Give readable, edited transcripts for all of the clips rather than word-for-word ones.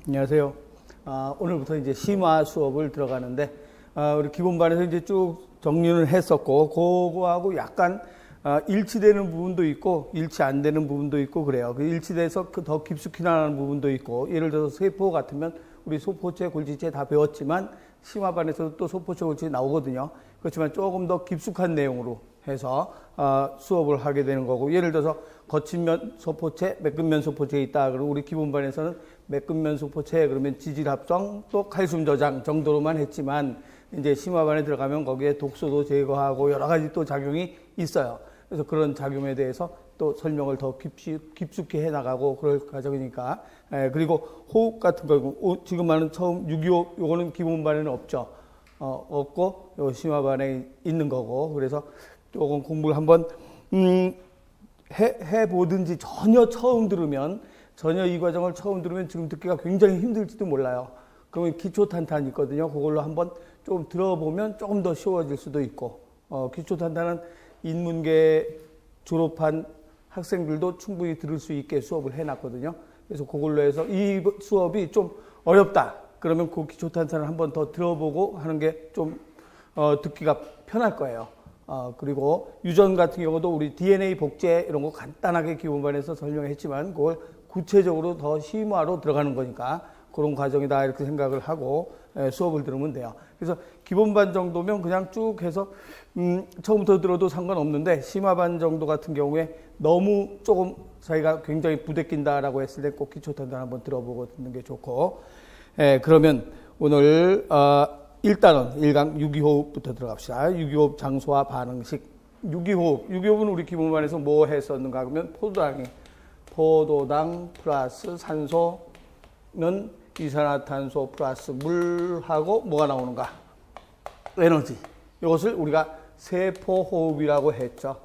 안녕하세요. 오늘부터 이제 심화 수업을 들어가는데, 우리 기본반에서 이제 쭉 정리를 했었고, 그거하고 약간, 일치되는 부분도 있고, 일치 안 되는 부분도 있고, 그래요. 그 일치돼서 더 깊숙이 나가는 부분도 있고, 예를 들어서 세포 같으면, 우리 소포체, 골지체 다 배웠지만, 심화반에서도 또 소포체, 골지체 나오거든요. 그렇지만 조금 더 깊숙한 내용으로 해서, 수업을 하게 되는 거고, 예를 들어서, 거친면 소포체, 매끈면 소포체에 있다. 그리고 우리 기본반에서는 매끈면 소포체, 그러면 지질 합성, 또 칼슘 저장 정도로만 했지만, 이제 심화반에 들어가면 거기에 독소도 제거하고 여러 가지 또 작용이 있어요. 그래서 그런 작용에 대해서 또 설명을 더 깊숙이 해 나가고 그럴 과정이니까. 그리고 호흡 같은 거, 지금 말은 처음 625, 요거는 기본반에는 없죠. 없고, 요 심화반에 있는 거고. 그래서 조금 공부를 한번, 해보든지 전혀 처음 들으면, 전혀 이 과정을 처음 들으면 지금 듣기가 굉장히 힘들지도 몰라요. 그러면 기초탄탄 있거든요. 그걸로 한번 좀 들어보면 조금 더 쉬워질 수도 있고, 기초탄탄은 인문계 졸업한 학생들도 충분히 들을 수 있게 수업을 해놨거든요. 그래서 그걸로 해서 이 수업이 좀 어렵다. 그러면 그 기초탄탄을 한번 더 들어보고 하는 게 좀 듣기가 편할 거예요. 그리고 유전 같은 경우도 우리 DNA 복제 이런 거 간단하게 기본반에서 설명했지만 그걸 구체적으로 더 심화로 들어가는 거니까 그런 과정이다 이렇게 생각을 하고 수업을 들으면 돼요. 그래서 기본반 정도면 그냥 쭉 해서 처음부터 들어도 상관없는데 심화반 정도 같은 경우에 너무 조금 자기가 굉장히 부대낀다라고 했을 때 꼭 기초탄탄 한번 들어보고 듣는 게 좋고 그러면 오늘 일단은 1강 유기호흡부터 들어갑시다. 유기호흡 장소와 반응식. 유기호흡은 우리 기본반에서 뭐 했었는가 그러면 포도당 플러스 산소는 이산화탄소 플러스 물하고 뭐가 나오는가? 에너지. 이것을 우리가 세포호흡이라고 했죠.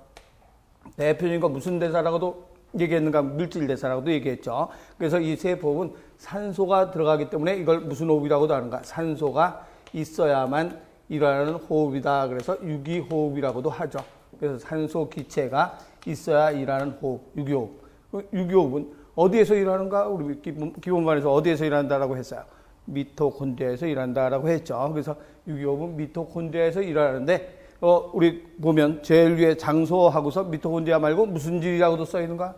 대표적인 거 무슨 대사라고도 얘기했는가? 물질대사라고도 얘기했죠. 그래서 이 세포호흡은 산소가 들어가기 때문에 이걸 무슨 호흡이라고도 하는가? 산소가 있어야만 일어나는 호흡이다. 그래서 유기호흡이라고도 하죠. 그래서 산소 기체가 있어야 일어나는 호흡, 유기호흡. 유기호흡은 어디에서 일어나는가? 우리 기본반에서 어디에서 일어난다라고 했어요. 미토콘드리아에서 일어난다라고 했죠. 그래서 유기호흡은 미토콘드리아에서 일어나는데, 우리 보면 제일 위에 장소하고서 미토콘드리아 말고 무슨 질이라고도 써 있는가?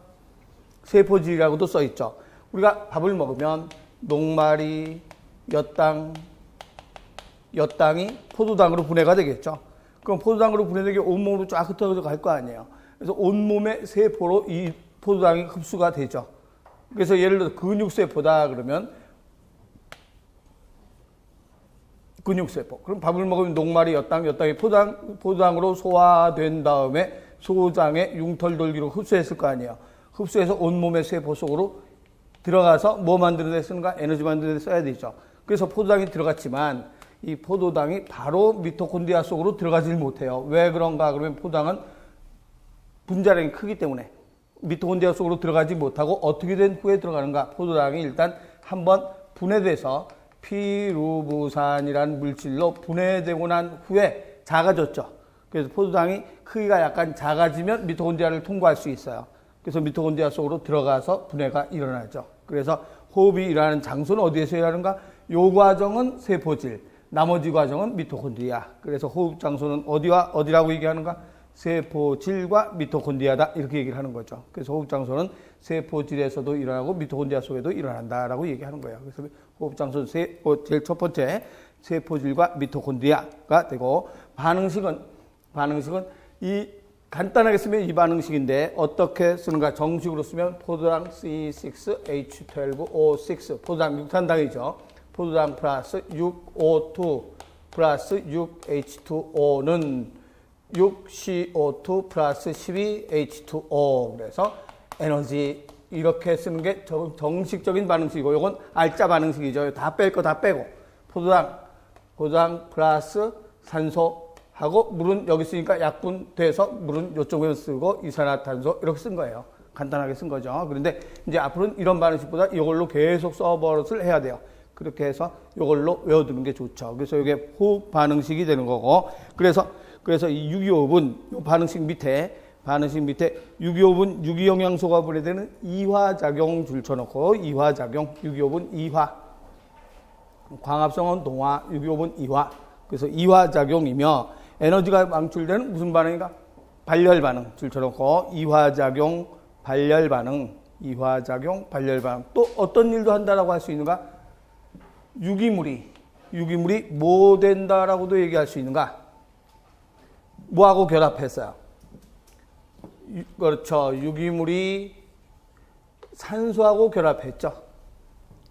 세포질이라고도 써 있죠. 우리가 밥을 먹으면 녹말이, 엿당이 포도당으로 분해가 되겠죠. 그럼 포도당으로 분해되게 온몸으로 쫙 흩어져 갈 거 아니에요. 그래서 온몸의 세포로 이 포도당이 흡수가 되죠. 그래서 예를 들어 근육세포다 그러면 근육세포. 그럼 밥을 먹으면 녹말이 엿당이 포도당으로 소화된 다음에 소장에 융털돌기로 흡수했을 거 아니에요. 흡수해서 온몸의 세포 속으로 들어가서 뭐 만드는 데 쓰는가? 에너지 만드는 데 써야 되죠. 그래서 포도당이 들어갔지만 이 포도당이 바로 미토콘드리아 속으로 들어가질 못해요. 왜 그런가? 그러면 포도당은 분자량이 크기 때문에 미토콘드리아 속으로 들어가지 못하고 어떻게 된 후에 들어가는가? 포도당이 일단 한번 분해돼서 피루부산이라는 물질로 분해되고 난 후에 작아졌죠. 그래서 포도당이 크기가 약간 작아지면 미토콘드리아를 통과할 수 있어요. 그래서 미토콘드리아 속으로 들어가서 분해가 일어나죠. 그래서 호흡이 일어나는 장소는 어디에서 일어나는가? 요 과정은 세포질, 나머지 과정은 미토콘드리아. 그래서 호흡 장소는 어디와 어디라고 얘기하는가? 세포질과 미토콘드리아다 이렇게 얘기를 하는 거죠. 그래서 호흡 장소는 세포질에서도 일어나고 미토콘드리아 속에도 일어난다라고 얘기하는 거예요. 그래서 호흡 장소는 제일 첫 번째 세포질과 미토콘드리아가 되고 반응식은 이 간단하게 쓰면 이 반응식인데 어떻게 쓰는가? 정식으로 쓰면 포도당 C6H12O6 포도당 육탄당이죠. 포도당 플러스 6O2 플러스 6H2O는 6CO2 플러스 12H2O. 그래서 에너지 이렇게 쓰는 게 정식적인 반응식이고 이건 알짜 반응식이죠. 다 뺄 거 다 빼고 포도당 플러스 산소하고 물은 여기 쓰니까 약분 돼서 물은 이쪽에 쓰고 이산화탄소 이렇게 쓴 거예요. 간단하게 쓴 거죠. 그런데 이제 앞으로는 이런 반응식보다 이걸로 계속 써버릇을 해야 돼요. 그렇게 해서 이걸로 외워두는 게 좋죠. 그래서 이게 호흡 반응식이 되는 거고 그래서 이 유기호흡은 반응식 밑에 유기호흡은 유기영양소가 분해되는 이화작용 줄 쳐놓고 이화작용, 유기호흡은 이화, 광합성은 동화, 유기호흡은 이화. 그래서 이화작용이며 에너지가 방출되는 무슨 반응인가? 발열반응. 줄쳐놓고 이화작용, 발열반응. 이화작용, 발열반응. 또 어떤 일도 한다라고 할 수 있는가? 유기물이 뭐 된다라고도 얘기할 수 있는가? 뭐하고 결합했어요? 그렇죠. 유기물이 산소하고 결합했죠.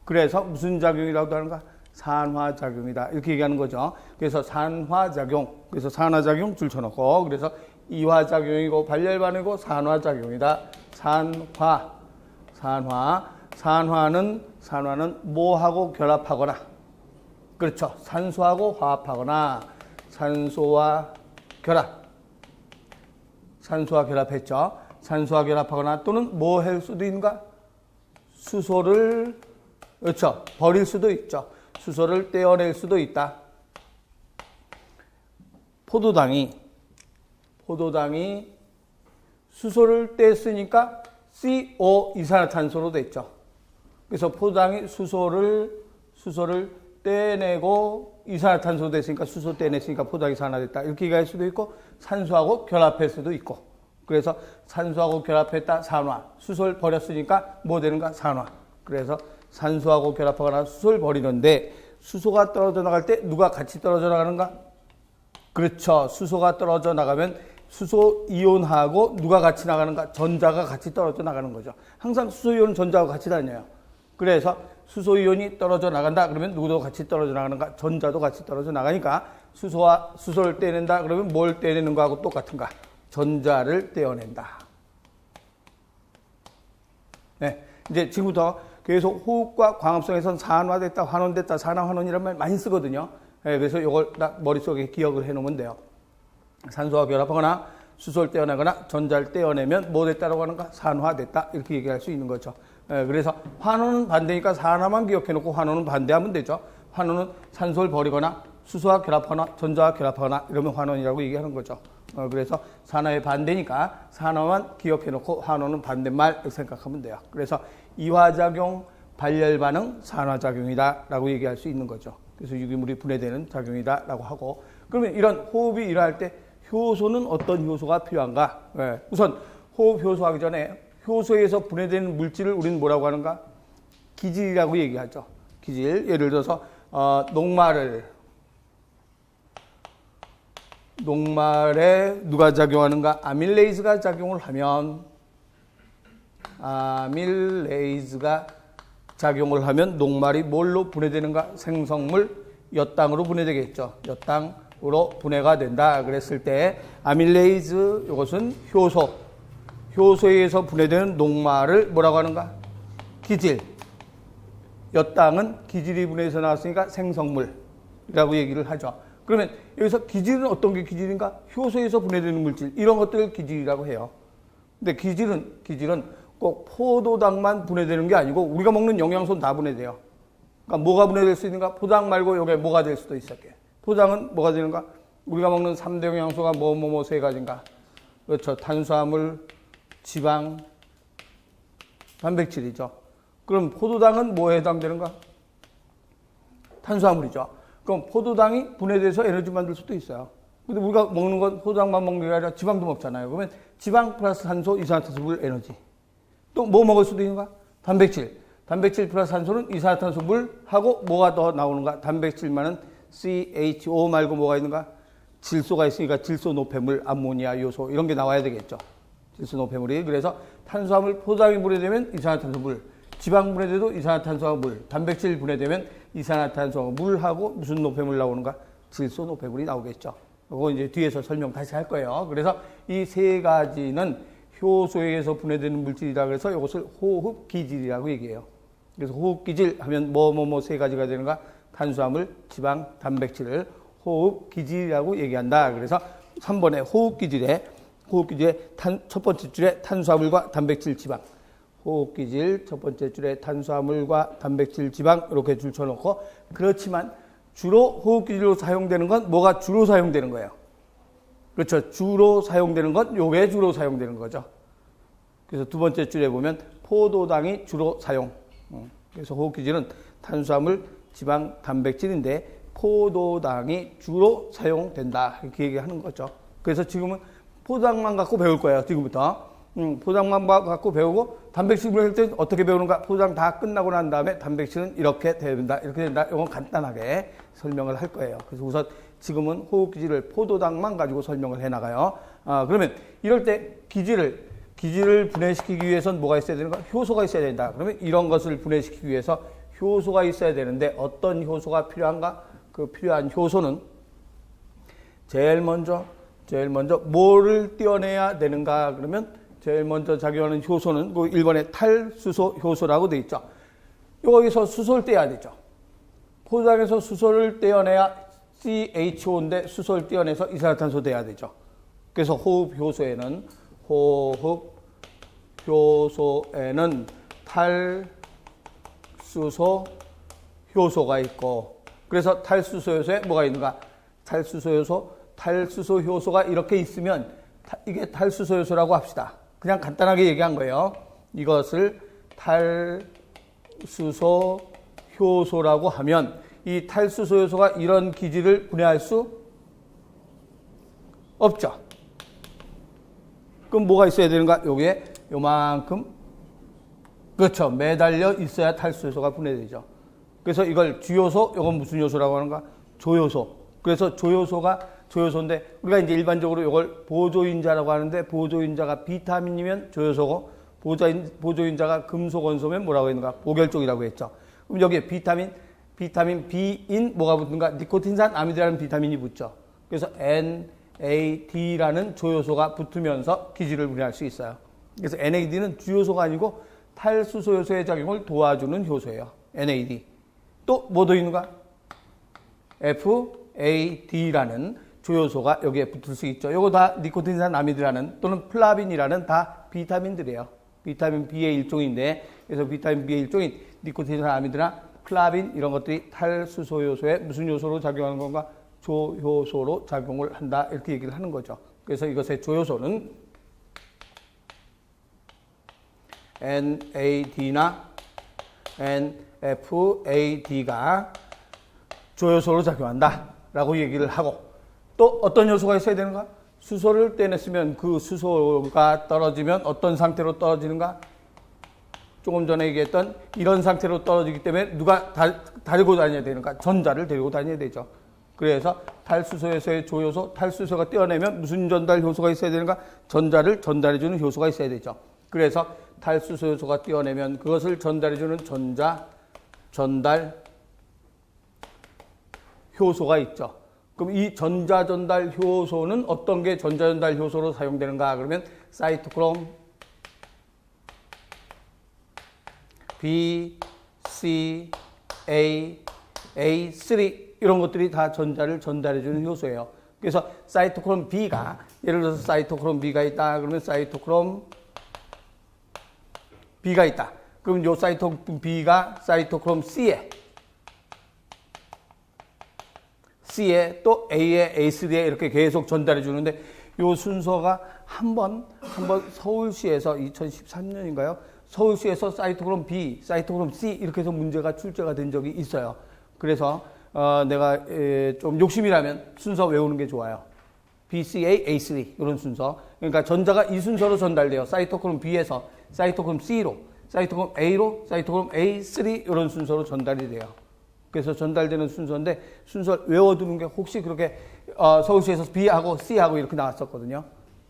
그래서 무슨 작용이라고 하는가? 산화작용이다. 이렇게 얘기하는 거죠. 그래서 산화작용. 그래서 산화작용 줄쳐놓고, 그래서 이화작용이고 발열반응이고 산화작용이다. 산화는 뭐하고 결합하거나, 그렇죠. 산소하고 화합하거나, 산소와 결합했죠. 산소와 결합하거나 또는 뭐 할 수도 있는가? 수소를, 그렇죠. 버릴 수도 있죠. 수소를 떼어낼 수도 있다. 포도당이 수소를 뗐으니까 CO 이산화탄소로 됐죠. 그래서 포도당이 수소를 떼내고 이산화탄소 됐으니까 수소 떼냈으니까 포도당이 산화됐다. 이렇게 얘기할 수도 있고 산소하고 결합할 수도 있고. 그래서 산소하고 결합했다. 산화. 수소를 버렸으니까 뭐 되는가? 산화. 그래서 산소하고 결합하거나 수소를 버리는데 수소가 떨어져 나갈 때 누가 같이 떨어져 나가는가? 그렇죠. 수소가 떨어져 나가면 수소 이온하고 누가 같이 나가는가? 전자가 같이 떨어져 나가는 거죠. 항상 수소 이온은 전자하고 같이 다녀요. 그래서 수소 이온이 떨어져 나간다 그러면 누구도 같이 떨어져 나가는가? 전자도 같이 떨어져 나가니까 수소를 떼낸다 그러면 뭘 떼내는 거하고 똑같은가? 전자를 떼어낸다. 네, 이제 지금부터 계속 호흡과 광합성에선 산화됐다, 환원됐다, 산화환원이란 말 많이 쓰거든요. 네, 그래서 이걸 딱 머릿속에 기억을 해놓으면 돼요. 산소와 결합하거나 수소를 떼어내거나 전자를 떼어내면 뭐 됐다라고 하는가? 산화됐다. 이렇게 얘기할 수 있는 거죠. 네, 그래서 환원은 반대니까 산화만 기억해놓고 환원은 반대하면 되죠. 환원은 산소를 버리거나 수소와 결합하거나 전자와 결합하거나 이러면 환원이라고 얘기하는 거죠. 그래서 산화의 반대니까 산화만 기억해놓고 환원은 반대말 생각하면 돼요. 그래서 이화작용, 발열반응, 산화작용이다 라고 얘기할 수 있는 거죠. 그래서 유기물이 분해되는 작용이다 라고 하고, 그러면 이런 호흡이 일어날 때 효소는 어떤 효소가 필요한가? 네. 우선 호흡 효소 하기 전에 효소에서 분해되는 물질을 우리는 뭐라고 하는가? 기질이라고 얘기하죠. 기질. 예를 들어서 녹말에 누가 작용하는가? 아밀레이즈가 작용을 하면 녹말이 뭘로 분해되는가? 생성물 엿당으로 분해되겠죠. 엿당으로 분해가 된다. 그랬을 때 아밀레이즈 이것은 효소에 의해서 분해되는 녹말을 뭐라고 하는가? 기질. 엿당은 기질이 분해해서 나왔으니까 생성물이라고 얘기를 하죠. 그러면 여기서 기질은 어떤 게 기질인가? 효소에서 분해되는 물질, 이런 것들을 기질이라고 해요. 근데 기질은 꼭 포도당만 분해되는 게 아니고 우리가 먹는 영양소는 다 분해돼요. 그러니까 뭐가 분해될 수 있는가? 포도당 말고 이게 뭐가 될 수도 있어요. 포도당은 뭐가 되는가? 우리가 먹는 3대 영양소가 세 가지인가? 그렇죠. 탄수화물, 지방, 단백질이죠. 그럼 포도당은 뭐에 해당되는가? 탄수화물이죠. 그럼 포도당이 분해돼서 에너지 만들 수도 있어요. 근데 우리가 먹는 건 포도당만 먹는 게 아니라 지방도 먹잖아요. 그러면 지방 플러스 산소, 이산화탄소, 물, 에너지. 또 뭐 먹을 수도 있는가? 단백질. 단백질 플러스 산소는 이산화탄소, 물하고 뭐가 더 나오는가? 단백질만은 CHO 말고 뭐가 있는가? 질소가 있으니까 질소 노폐물, 암모니아 요소 이런 게 나와야 되겠죠. 질소 노폐물이. 그래서 탄수화물, 포도당이 분해되면 이산화탄소, 물. 지방 분해돼도 이산화탄소와 물. 단백질 분해되면 이산화탄소와 물하고 무슨 노폐물 나오는가? 질소 노폐물이 나오겠죠. 그거 이제 뒤에서 설명 다시 할 거예요. 그래서 이 세 가지는 효소에 의해서 분해되는 물질이라 그래서 이것을 호흡기질이라고 얘기해요. 그래서 호흡기질 하면 세 가지가 되는가? 탄수화물, 지방, 단백질을 호흡기질이라고 얘기한다. 그래서 3번에 호흡기질의 첫 번째 줄에 탄수화물과 단백질, 지방. 호흡기질 첫 번째 줄에 탄수화물과 단백질, 지방 이렇게 줄 쳐놓고, 그렇지만 주로 호흡기질로 사용되는 건 뭐가 주로 사용되는 거예요? 그렇죠. 주로 사용되는 건 요게 주로 사용되는 거죠. 그래서 두 번째 줄에 보면 포도당이 주로 사용. 그래서 호흡기질은 탄수화물, 지방 단백질인데 포도당이 주로 사용된다. 이렇게 얘기하는 거죠. 그래서 지금은 포도당만 갖고 배울 거예요. 지금부터. 포도당만 갖고 배우고 단백질 분해할 때 어떻게 배우는가? 포도당 다 끝나고 난 다음에 단백질은 이렇게 된다. 이렇게 된다. 이건 간단하게 설명을 할 거예요. 그래서 우선 지금은 호흡 기질을 포도당만 가지고 설명을 해 나가요. 그러면 이럴 때 기질을 분해시키기 위해서는 뭐가 있어야 되는가? 효소가 있어야 된다. 그러면 이런 것을 분해시키기 위해서 효소가 있어야 되는데 어떤 효소가 필요한가? 그 필요한 효소는 제일 먼저 뭐를 떼어내야 되는가? 그러면 제일 먼저 작용하는 효소는 그 1번에 탈수소 효소라고 되어 있죠. 여기서 수소를 떼야 되죠. 포도당에서 수소를 떼어내야 CHO인데 수소를 떼어내서 이산화탄소 돼야 되죠. 그래서 호흡 효소에는 탈수소 효소가 있고, 그래서 탈수소 효소에 뭐가 있는가? 탈수소 효소가 이렇게 있으면 이게 탈수소 효소라고 합시다. 그냥 간단하게 얘기한 거예요. 이것을 탈수소 효소라고 하면 이 탈수소 효소가 이런 기질을 분해할 수 없죠. 그럼 뭐가 있어야 되는가? 여기에 요만큼, 그렇죠, 매달려 있어야 탈수효소가 분해되죠. 그래서 이걸 주요소, 이건 무슨 요소라고 하는가? 조요소. 그래서 조요소인데 우리가 이제 일반적으로 이걸 보조인자라고 하는데, 보조인자가 비타민이면 조요소고 보조인자가 금속 원소면 뭐라고 했는가? 보결쪽이라고 했죠. 그럼 여기에 비타민 B인 뭐가 붙는가? 니코틴산 아미드라는 비타민이 붙죠. 그래서 NAD라는 조요소가 붙으면서 기질을 분해할 수 있어요. 그래서 NAD는 주요소가 아니고 탈수소 요소의 작용을 도와주는 효소예요. NAD. 또 뭐도 있는가? FAD라는 조요소가 여기에 붙을 수 있죠. 이거 다 니코틴산 아미드라는 또는 플라빈이라는 다 비타민들이에요. 비타민 B의 일종인데, 그래서 비타민 B의 일종인 니코틴산 아미드나 플라빈 이런 것들이 탈수소 요소에 무슨 요소로 작용하는 건가? 조효소로 작용을 한다. 이렇게 얘기를 하는 거죠. 그래서 이것의 조효소는 NAD나 NFAD가 조효소로 작용한다 라고 얘기를 하고, 또 어떤 요소가 있어야 되는가? 수소를 떼냈으면 그 수소가 떨어지면 어떤 상태로 떨어지는가? 조금 전에 얘기했던 이런 상태로 떨어지기 때문에 누가 데리고 다녀야 되는가? 전자를 데리고 다녀야 되죠. 그래서 탈수소에서의 조효소, 탈수소가 떼어내면 무슨 전달 효소가 있어야 되는가? 전자를 전달해주는 효소가 있어야 되죠. 그래서 탈수소 효소가 떼어내면 그것을 전달해주는 전달 효소가 있죠. 그럼 이 전자 전달 효소는 어떤 게 전자 전달 효소로 사용되는가? 그러면 사이토크롬 B, C, A3 이런 것들이 다 전자를 전달해주는 효소예요. 그래서 사이토크롬 B가, 예를 들어서 사이토크롬 B가 있다 그러면 사이토크롬 B가 있다. 그럼 요 사이토크롬 B가 사이토크롬 C에 또 A에 A3에 이렇게 계속 전달해 주는데, 요 순서가 한번 서울시에서 2013년인가요? 서울시에서 사이토크롬 B, 사이토크롬 C 이렇게 해서 문제가 출제가 된 적이 있어요. 그래서 내가 좀 욕심이라면 순서 외우는 게 좋아요. BCA, A3 이런 순서. 그러니까 전자가 이 순서로 전달돼요. 사이토크롬 B에서 사이토크롬 C로, 사이토크롬 A로, 사이토크롬 A3 이런 순서로 전달이 돼요. 그래서 전달되는 순서인데, 순서 외워두는 게, 혹시 그렇게 서울시에서 B하고 C하고 이렇게 나왔었거든요.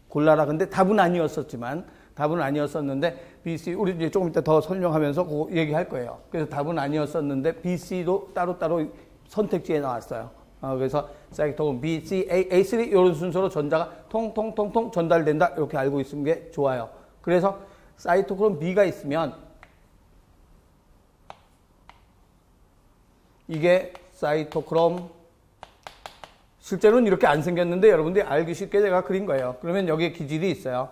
골라라. 근데 답은 아니었었는데 B, C, 우리 이제 조금 이따 더 설명하면서 그거 얘기할 거예요. 그래서 답은 아니었었는데 B, C도 따로따로 선택지에 나왔어요. 그래서 사이토크롬 B, C, A3 이런 순서로 전자가 통통통통 전달된다 이렇게 알고 있는 게 좋아요. 그래서 사이토크롬 B가 있으면 이게 사이토크롬, 실제로는 이렇게 안 생겼는데 여러분들이 알기 쉽게 제가 그린 거예요. 그러면 여기에 기질이 있어요.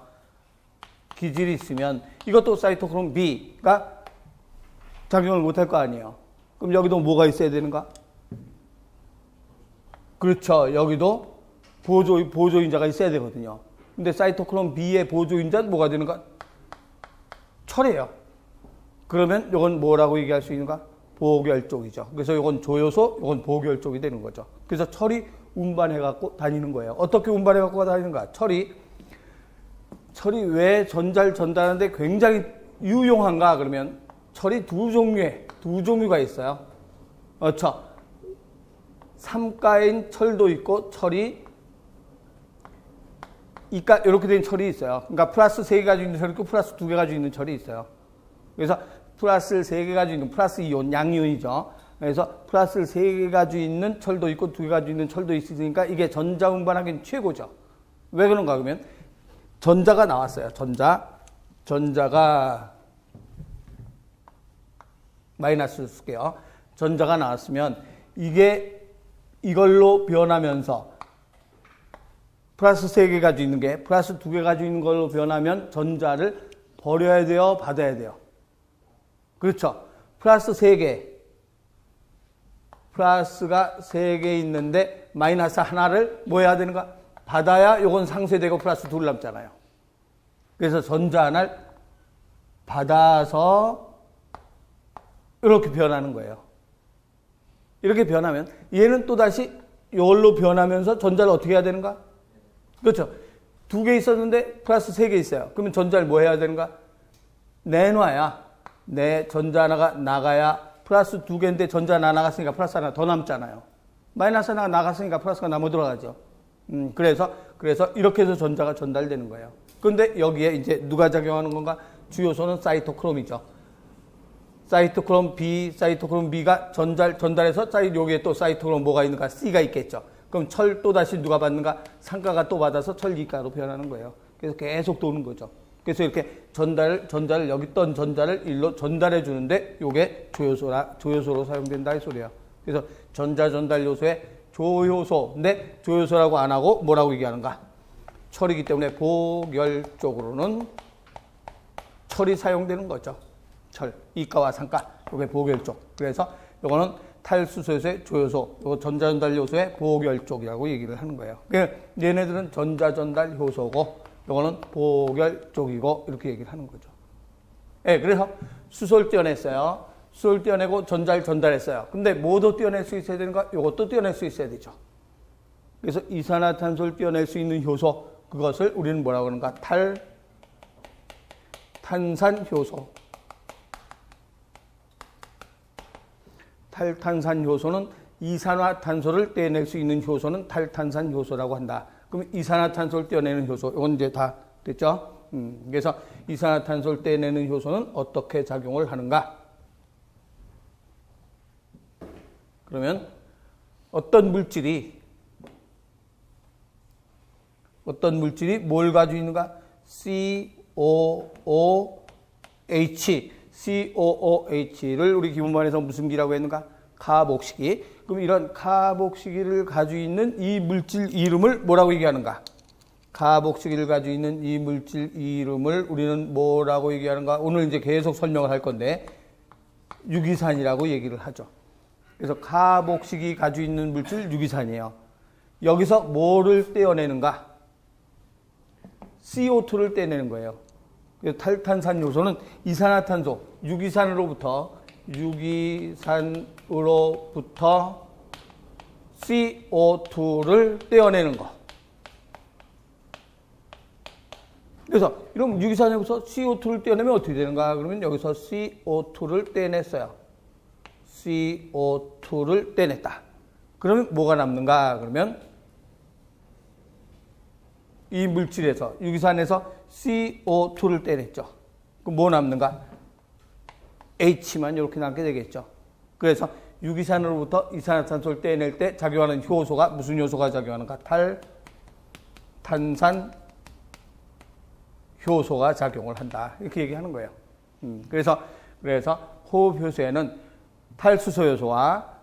기질이 있으면 이것도 사이토크롬 B가 작용을 못할 거 아니에요. 그럼 여기도 뭐가 있어야 되는가? 그렇죠. 여기도 보조인자가 있어야 되거든요. 근데 사이토크롬 B의 보조인자는 뭐가 되는가? 철이에요. 그러면 이건 뭐라고 얘기할 수 있는가? 보결 쪽이죠. 그래서 이건 조효소, 이건 보결 쪽이 되는 거죠. 그래서 철이 운반해갖고 다니는 거예요. 어떻게 운반해갖고 다니는가? 철이 왜 전자를 전달하는데 굉장히 유용한가? 그러면 철이 두 종류가 있어요. 그렇죠. 삼가인 철도 있고 철이 이가 이렇게 된 철이 있어요. 그러니까 플러스 3개 가지고 있는 철이 있고 플러스 2개 가지고 있는 철이 있어요. 그래서 플러스를 3개 가지고 있는 플러스 이온, 양이온이죠. 그래서 플러스를 3개 가지고 있는 철도 있고 2개 가지고 있는 철도 있으니까 이게 전자 운반하기는 최고죠. 왜 그런가 그러면 전자가 나왔어요. 전자가 마이너스를 쓸게요. 전자가 나왔으면 이걸로 변하면서 플러스 3개 가지고 있는 게 플러스 2개 가지고 있는 걸로 변하면 전자를 버려야 돼요? 받아야 돼요? 그렇죠. 플러스 3개. 플러스가 3개 있는데 마이너스 하나를 뭐 해야 되는가? 받아야 요건 상쇄되고 플러스 2 남잖아요. 그래서 전자 하나를 받아서 이렇게 변하는 거예요. 이렇게 변하면 얘는 또다시 이걸로 변하면서 전자를 어떻게 해야 되는가? 그렇죠. 2개 있었는데 플러스 3개 있어요. 그러면 전자를 뭐 해야 되는가? 내놔야 전자 하나가 나가야 플러스 2개인데 전자 하나 나갔으니까 플러스 하나 더 남잖아요. 마이너스 하나가 나갔으니까 플러스가 남아 들어가죠. 그래서 이렇게 해서 전자가 전달되는 거예요. 그런데 여기에 이제 누가 작용하는 건가? 주요소는 사이토크롬이죠. 사이토크롬 B가 전달해서 여기에 또 사이토크롬 뭐가 있는가? C가 있겠죠. 그럼 철 또다시 누가 받는가? 상가가 또 받아서 철 이가로 변하는 거예요. 그래서 계속 도는 거죠. 그래서 이렇게 전자를 여기 있던 전자를 일로 전달해 주는데 요게 조효소로 사용된다 이 소리예요. 그래서 전자 전달 요소의 조효소인데 조효소라고 안 하고 뭐라고 얘기하는가? 철이기 때문에 보결 쪽으로는 철이 사용되는 거죠. 철, 이가와 상가, 요게 보결 쪽. 그래서 요거는 탈수소요소의 조효소, 요거 전자전달 요소의 보결 쪽이라고 얘기를 하는 거예요. 얘네들은 전자전달 효소고, 요거는 보결 쪽이고, 이렇게 얘기를 하는 거죠. 예, 그래서 수소를 떼어냈어요. 수소를 떼어내고 전자를 전달했어요. 근데 뭐도 떼어낼 수 있어야 되는가? 요것도 떼어낼 수 있어야 되죠. 그래서 이산화탄소를 떼어낼 수 있는 효소, 그것을 우리는 뭐라고 하는가? 탈탄산효소. 탈탄산효소는 이산화탄소를 떼어낼 수 있는 효소는 탈탄산효소라고 한다. 그럼 이산화탄소를 떼어내는 효소, 이건 이제 다 됐죠? 그래서 이산화탄소를 떼어내는 효소는 어떻게 작용을 하는가? 그러면 어떤 물질이 뭘 가지고 있는가? COOH를 우리 기본반에서 무슨 기라고 했는가? 카복식이. 그럼 이런 카복식이를 가지고 있는 이 물질 이름을 뭐라고 얘기하는가? 카복식이를 가지고 있는 이 물질 이름을 우리는 뭐라고 얘기하는가? 오늘 이제 계속 설명을 할 건데 유기산이라고 얘기를 하죠. 그래서 카복식이 가지고 있는 물질 유기산이에요. 여기서 뭐를 떼어내는가? CO2를 떼내는 거예요. 그래서 탈탄산 요소는 이산화탄소, 유기산으로부터 CO2를 떼어내는 거. 그래서 이런 유기산에서 CO2를 떼어내면 어떻게 되는가? 그러면 여기서 CO2를 떼냈어요. CO2를 떼냈다. 그러면 뭐가 남는가? 그러면 이 물질에서, 유기산에서 CO2를 떼냈죠. 그럼 뭐 남는가? H만 이렇게 남게 되겠죠. 그래서 유기산으로부터 이산화탄소를 떼낼 때 작용하는 효소가 무슨 효소가 작용하는가? 탈탄산 효소가 작용을 한다. 이렇게 얘기하는 거예요. 그래서 호흡 효소에는 탈수소 요소와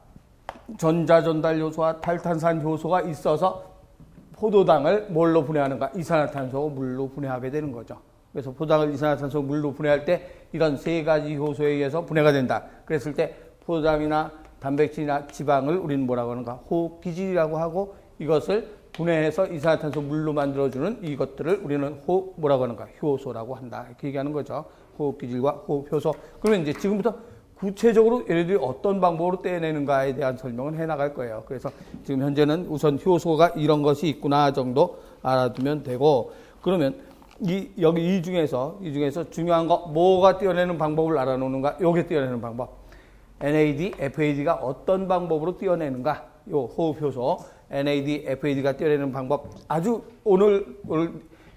전자전달 요소와 탈탄산 효소가 있어서 포도당을 뭘로 분해하는가? 이산화탄소 물로 분해하게 되는 거죠. 그래서 포도당을 이산화탄소 물로 분해할 때 이런 세 가지 효소에 의해서 분해가 된다. 그랬을 때 포도당이나 단백질이나 지방을 우리는 뭐라고 하는가? 호흡기질이라고 하고 이것을 분해해서 이산화탄소 물로 만들어주는 이것들을 우리는 뭐라고 하는가? 효소라고 한다. 이렇게 얘기하는 거죠. 호흡기질과 호흡효소. 그러면 이제 지금부터 구체적으로 얘네들이 어떤 방법으로 떼내는가에 대한 설명을 해 나갈 거예요. 그래서 지금 현재는 우선 효소가 이런 것이 있구나 정도 알아두면 되고, 그러면 여기 이 중에서 중요한 거 뭐가 떼어내는 방법을 알아놓는가? 요게 떼어내는 방법. NAD, FAD가 어떤 방법으로 떼어내는가? 요 호흡 효소 NAD, FAD가 떼어내는 방법 아주 오늘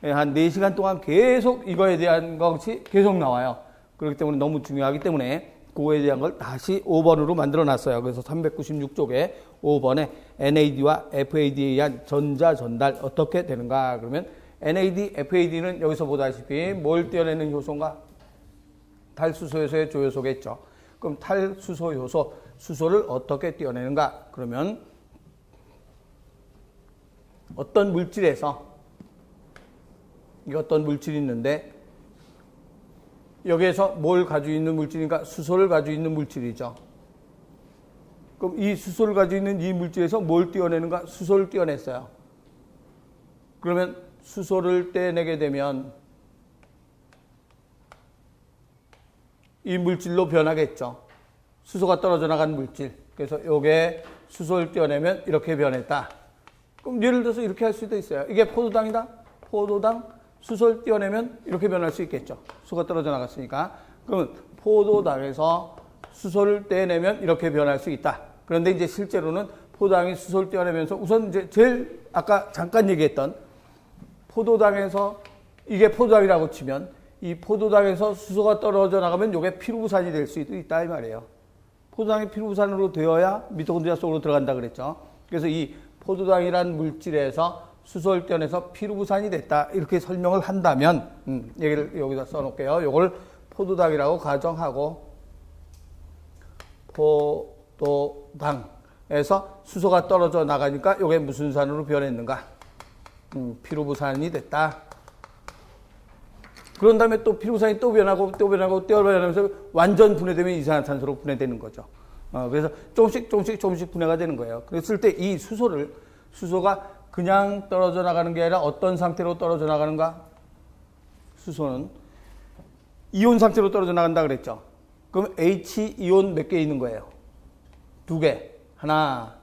한 4시간 동안 계속 이거에 대한 것이 계속 나와요. 그렇기 때문에 너무 중요하기 때문에 그거에 대한 걸 다시 5번으로 만들어 놨어요. 그래서 396쪽에 5번에 NAD와 FAD에 의한 전자 전달 어떻게 되는가? 그러면 NAD, FAD는 여기서 보다시피 뭘 떼어내는 효소인가? 탈수소 효소의 조효소겠죠. 그럼 탈수소 효소, 수소를 어떻게 떼어내는가? 그러면 어떤 물질에서 어떤 물질이 있는데 여기에서 뭘 가지고 있는 물질인가? 수소를 가지고 있는 물질이죠. 그럼 이 수소를 가지고 있는 이 물질에서 뭘 떼어내는가? 수소를 떼어냈어요. 그러면 수소를 떼내게 되면 이 물질로 변하겠죠. 수소가 떨어져 나간 물질. 그래서 요게 수소를 떼어내면 이렇게 변했다. 그럼 예를 들어서 이렇게 할 수도 있어요. 이게 포도당이다. 포도당 수소를 떼어내면 이렇게 변할 수 있겠죠. 수소가 떨어져 나갔으니까. 그러면 포도당에서 수소를 떼내면 이렇게 변할 수 있다. 그런데 이제 실제로는 포도당이 수소를 떼어내면서 우선 이제 제일 아까 잠깐 얘기했던 포도당에서 이게 포도당이라고 치면 이 포도당에서 수소가 떨어져 나가면 이게 피루부산이 될 수도 있다 이 말이에요. 포도당이 피루부산으로 되어야 미토콘드리아 속으로 들어간다 그랬죠. 그래서 이 포도당이란 물질에서 수소를 떼어내서 피루부산이 됐다 이렇게 설명을 한다면 얘기를 여기다 써놓을게요. 이걸 포도당이라고 가정하고 포도당에서 수소가 떨어져 나가니까 이게 무슨 산으로 변했는가? 피루부산이 됐다. 그런 다음에 또 피루부산이 또 변하고 떼어내면서 완전 분해되면 이산화탄소로 분해되는 거죠. 그래서 조금씩 분해가 되는 거예요. 그랬을 때 이 수소가 그냥 떨어져 나가는 게 아니라 어떤 상태로 떨어져 나가는가? 수소는 이온 상태로 떨어져 나간다 그랬죠. 그럼 H 이온 몇 개 있는 거예요? 2개. 하나,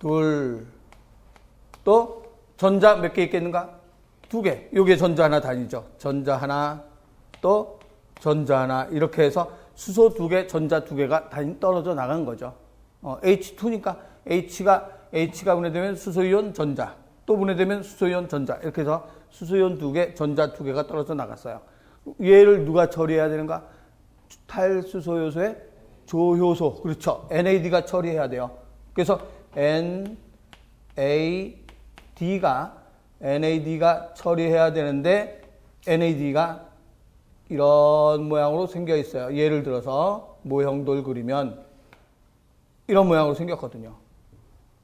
둘, 또 전자 몇 개 있겠는가? 2개. 요게 전자 하나 단위죠. 전자 하나, 또 전자 하나. 이렇게 해서 수소 2개, 전자 2개가 단위 떨어져 나간 거죠. H2니까 H가 분해되면 수소이온 전자, 또 분해되면 수소이온 전자. 이렇게 해서 수소이온 2개, 전자 2개가 떨어져 나갔어요. 얘를 누가 처리해야 되는가? 탈수소 요소의 조효소. 그렇죠. NAD가 처리해야 돼요. 그래서 NAD가 처리해야 되는데 NAD가 이런 모양으로 생겨 있어요. 예를 들어서 모형돌 그리면 이런 모양으로 생겼거든요.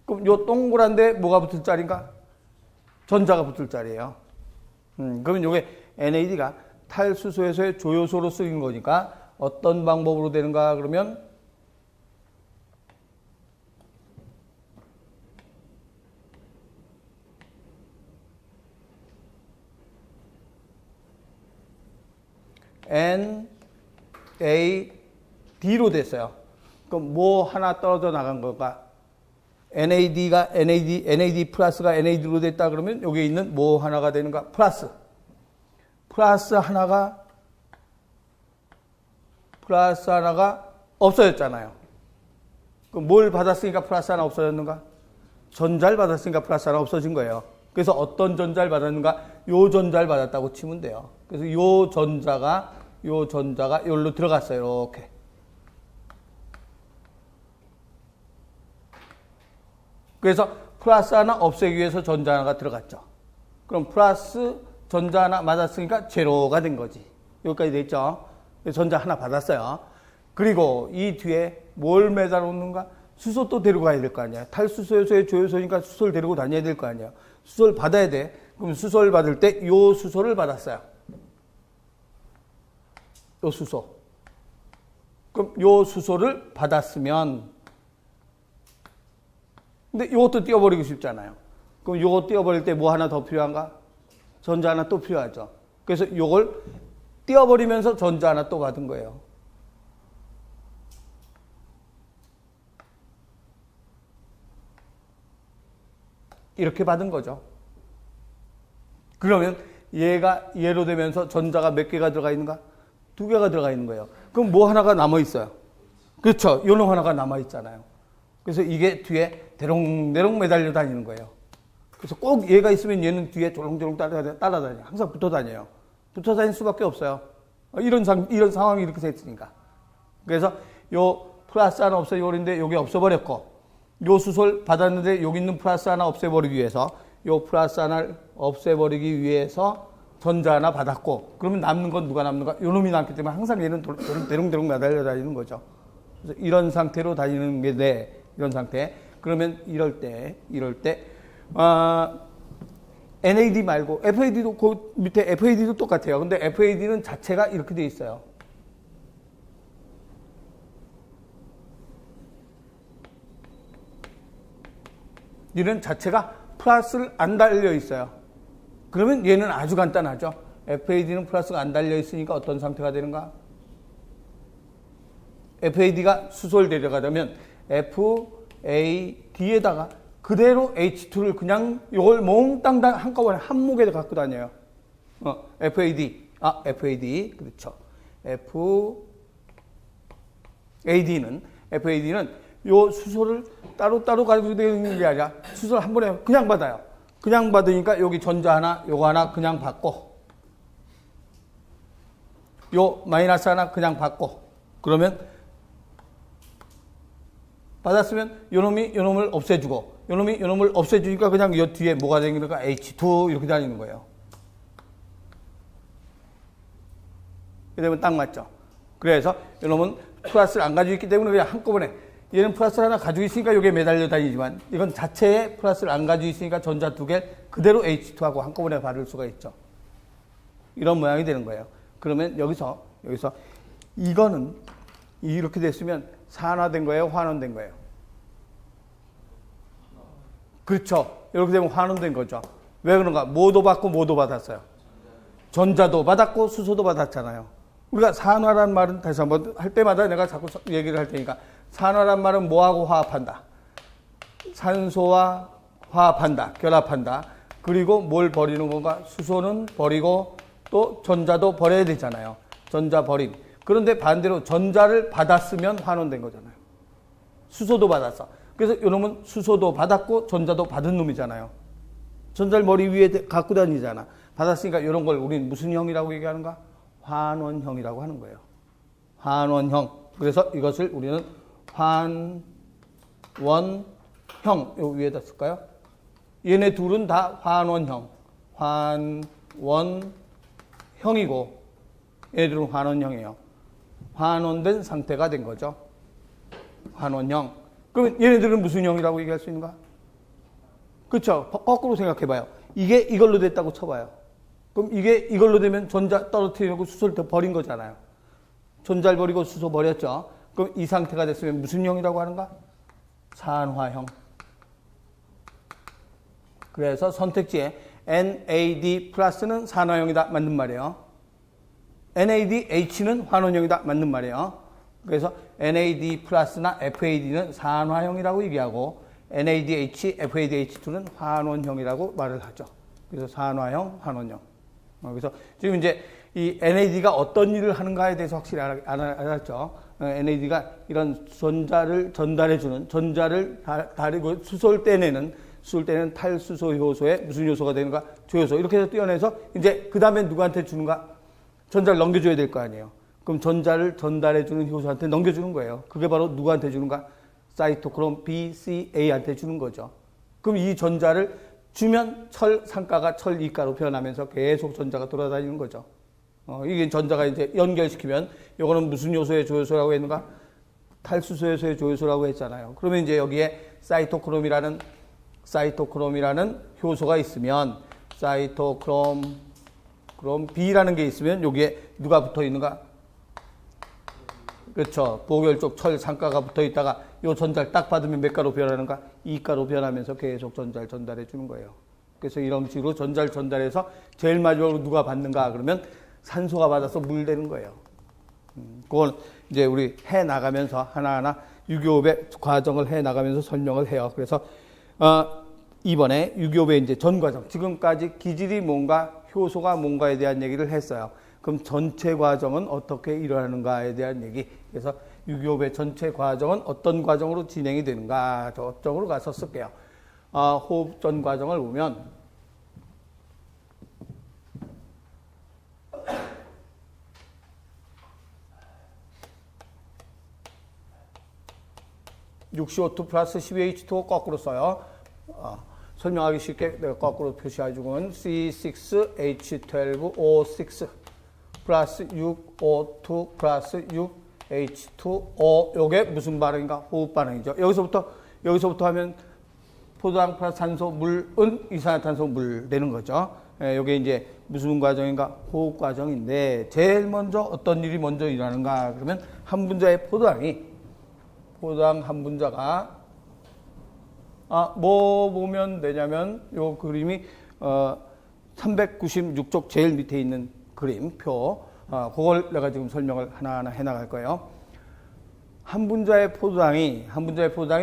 그럼 요 동그란데 뭐가 붙을 자리인가? 전자가 붙을 자리예요. 그러면 요게 NAD가 탈수소에서의 조효소로 쓰이는 거니까 어떤 방법으로 되는가? 그러면 NAD로 됐어요. 그럼 뭐 하나 떨어져 나간 걸까? NAD 플러스가 NAD로 됐다 그러면 여기 있는 뭐 하나가 되는가? 플러스 하나가 없어졌잖아요. 그럼 뭘 받았으니까 플러스 하나 없어졌는가? 전자를 받았으니까 플러스 하나 없어진 거예요. 그래서 어떤 전자를 받았는가? 요 전자를 받았다고 치면 돼요. 그래서 요 전자가 여기로 들어갔어요. 이렇게. 그래서 플러스 하나 없애기 위해서 전자 하나가 들어갔죠. 그럼 플러스 전자 하나 맞았으니까 제로가 된 거지. 여기까지 됐죠. 전자 하나 받았어요. 그리고 이 뒤에 뭘 매달 놓는가? 수소 또 데리고 가야 될 거 아니야. 탈수소요소의 조효소니까 수소를 데리고 다녀야 될 거 아니야. 수소를 받아야 돼. 그럼 수소를 받을 때 요 수소를 받았어요. 요 수소. 그럼 요 수소를 받았으면 근데 이것도 띄워버리고 싶잖아요. 그럼 이거 띄워버릴 때 뭐 하나 더 필요한가? 전자 하나 또 필요하죠. 그래서 이걸 띄워버리면서 전자 하나 또 받은 거예요. 이렇게 받은 거죠. 그러면 얘가 얘로 되면서 전자가 몇 개가 들어가 있는가? 2개가 들어가 있는 거예요. 그럼 뭐 하나가 남아 있어요? 그렇죠. 요놈 하나가 남아 있잖아요. 그래서 이게 뒤에 대롱대롱 매달려 다니는 거예요. 그래서 꼭 얘가 있으면 얘는 뒤에 조롱조롱 따라다녀요. 항상 붙어 다녀요. 붙어 다닐 수밖에 없어요. 이런 상황이 이렇게 됐으니까. 그래서 요 플러스 하나 없애버리는데 여기 없애버렸고, 요 수소를 받았는데 여기 있는 플러스 하나 없애버리기 위해서, 요 플러스 하나를 없애버리기 위해서 전자 하나 받았고, 그러면 남는 건 누가 남는가? 요 놈이 남기 때문에 항상 얘는 대롱대롱 매달려 다니는 거죠. 그래서 이런 상태로 다니는 게 돼. 이런 상태. 그러면 이럴 때, NAD 말고, FAD도, 그 밑에 FAD도 똑같아요. 근데 FAD는 자체가 이렇게 돼 있어요. 얘는 자체가 플러스를 안 달려 있어요. 그러면 얘는 아주 간단하죠. FAD는 플러스가 안 달려 있으니까 어떤 상태가 되는가? FAD가 수소를 데려가려면 FAD에다가 그대로 H2를 그냥 이걸 몽땅 한꺼번에 한 목에 갖고 다녀요. FAD. 그렇죠. FAD는 요 수소를 따로따로 가지고 있는 게 아니라 수소를 한 번에 그냥 받아요. 그냥 받으니까 여기 전자 하나, 요거 하나 그냥 받고, 요 마이너스 하나 그냥 받고, 그러면 받았으면 요놈을 없애주고, 요놈을 없애주니까 그냥 요 뒤에 뭐가 되니까 H2 이렇게 다니는 거예요. 이러면 딱 맞죠. 그래서 요놈은 플러스를 안 가지고 있기 때문에 그냥 한꺼번에, 얘는 플러스를 하나 가지고 있으니까 이게 매달려 다니지만, 이건 자체에 플러스를 안 가지고 있으니까 전자 2개 그대로 H2하고 한꺼번에 받을 수가 있죠. 이런 모양이 되는 거예요. 그러면 여기서 이거는 이렇게 됐으면 산화된 거예요, 환원된 거예요? 그렇죠. 이렇게 되면 환원된 거죠. 왜 그런가? 뭐도 받고 뭐도 받았어요. 전자도 받았고 수소도 받았잖아요. 우리가 산화란 말은 다시 한번 할 때마다 내가 자꾸 얘기를 할 테니까, 산화란 말은 뭐하고 화합한다? 산소와 화합한다. 결합한다. 그리고 뭘 버리는 건가? 수소는 버리고 또 전자도 버려야 되잖아요. 전자 버림. 그런데 반대로 전자를 받았으면 환원된 거잖아요. 수소도 받았어. 그래서 이놈은 수소도 받았고 전자도 받은 놈이잖아요. 전자를 머리 위에 갖고 다니잖아. 받았으니까 이런 걸 우리는 무슨 형이라고 얘기하는가? 환원형이라고 하는 거예요. 환원형. 그래서 이것을 우리는 환원형, 요 위에다 쓸까요? 얘네 둘은 다 환원형. 환원형이고, 얘들은 환원형이에요. 환원된 상태가 된 거죠. 환원형. 그러면 얘네들은 무슨 형이라고 얘기할 수 있는가? 그렇죠. 거꾸로 생각해봐요. 이게 이걸로 됐다고 쳐봐요. 그럼 이게 이걸로 되면 전자 떨어뜨리고 수소를 더 버린 거잖아요. 전자를 버리고 수소 버렸죠. 그럼 이 상태가 됐으면 무슨 형이라고 하는가? 산화형. 그래서 선택지에 NAD 플러스는 산화형이다. 맞는 말이에요. NADH는 환원형이다. 맞는 말이에요. 그래서 NAD 플러스나 FAD는 산화형이라고 얘기하고, NADH, FADH2는 환원형이라고 말을 하죠. 그래서 산화형, 환원형. 그래서 지금 이제 이 NAD가 어떤 일을 하는가에 대해서 확실히 알았죠. NAD가 이런 전자를 전달해주는, 전자를 다리고 수소를 떼내는 탈수소 효소에 무슨 요소가 되는가? 조효소. 이렇게 해서 떼어내서 이제 그 다음에 누구한테 주는가? 전자를 넘겨줘야 될 거 아니에요. 그럼 전자를 전달해주는 효소한테 넘겨주는 거예요. 그게 바로 누구한테 주는가? 사이토크롬 BCA한테 주는 거죠. 그럼 이 전자를 주면 철 상가가 철 이가로 변하면서 계속 전자가 돌아다니는 거죠. 이게 전자가 이제 연결시키면, 요거는 무슨 요소의 조효소라고 했는가? 탈수소 요소의 조효소라고 했잖아요. 그러면 이제 여기에 사이토크롬이라는 효소가 있으면, 사이토크롬 B라는 게 있으면 여기에 누가 붙어 있는가? 그렇죠. 보결 쪽 철 상가가 붙어 있다가 요 전자를 딱 받으면 몇 가로 변하는가? 2가로 변하면서 계속 전자를 전달해 주는 거예요. 그래서 이런 식으로 전자를 전달해서 제일 마지막으로 누가 받는가? 그러면 산소가 받아서 물 되는 거예요. 그건 이제 우리 해 나가면서 하나하나 유교업의 과정을 해 나가면서 설명을 해요. 그래서 이번에 6.25배 이제 전 과정. 지금까지 기질이 뭔가, 효소가 뭔가에 대한 얘기를 했어요. 그럼 전체 과정은 어떻게 일어나는가에 대한 얘기. 그래서 6.25배 전체 과정은 어떤 과정으로 진행이 되는가. 저쪽으로 가서 쓸게요. 호흡 전 과정을 보면, (6CO2) 플러스 (12H2O) 거꾸로 써요. 설명하기 쉽게 내가 거꾸로 표시해주고는 C6H12O6 플러스 6O2 플러스 6H2O. 요게 무슨 반응인가? 호흡 반응이죠. 여기서부터 하면 포도당 플러스 산소 물은 이산화탄소 물 되는 거죠. 요게 이제 무슨 과정인가? 호흡 과정인데, 제일 먼저 어떤 일이 먼저 일어나는가? 그러면 한 분자의 포도당 한 분자가 뭐 보면 되냐면 요 그림이 396쪽 제일 밑에 있는 그림표, 그걸 내가 지금 설명을 하나하나 해나갈 거예요. 한 분자의 포도당이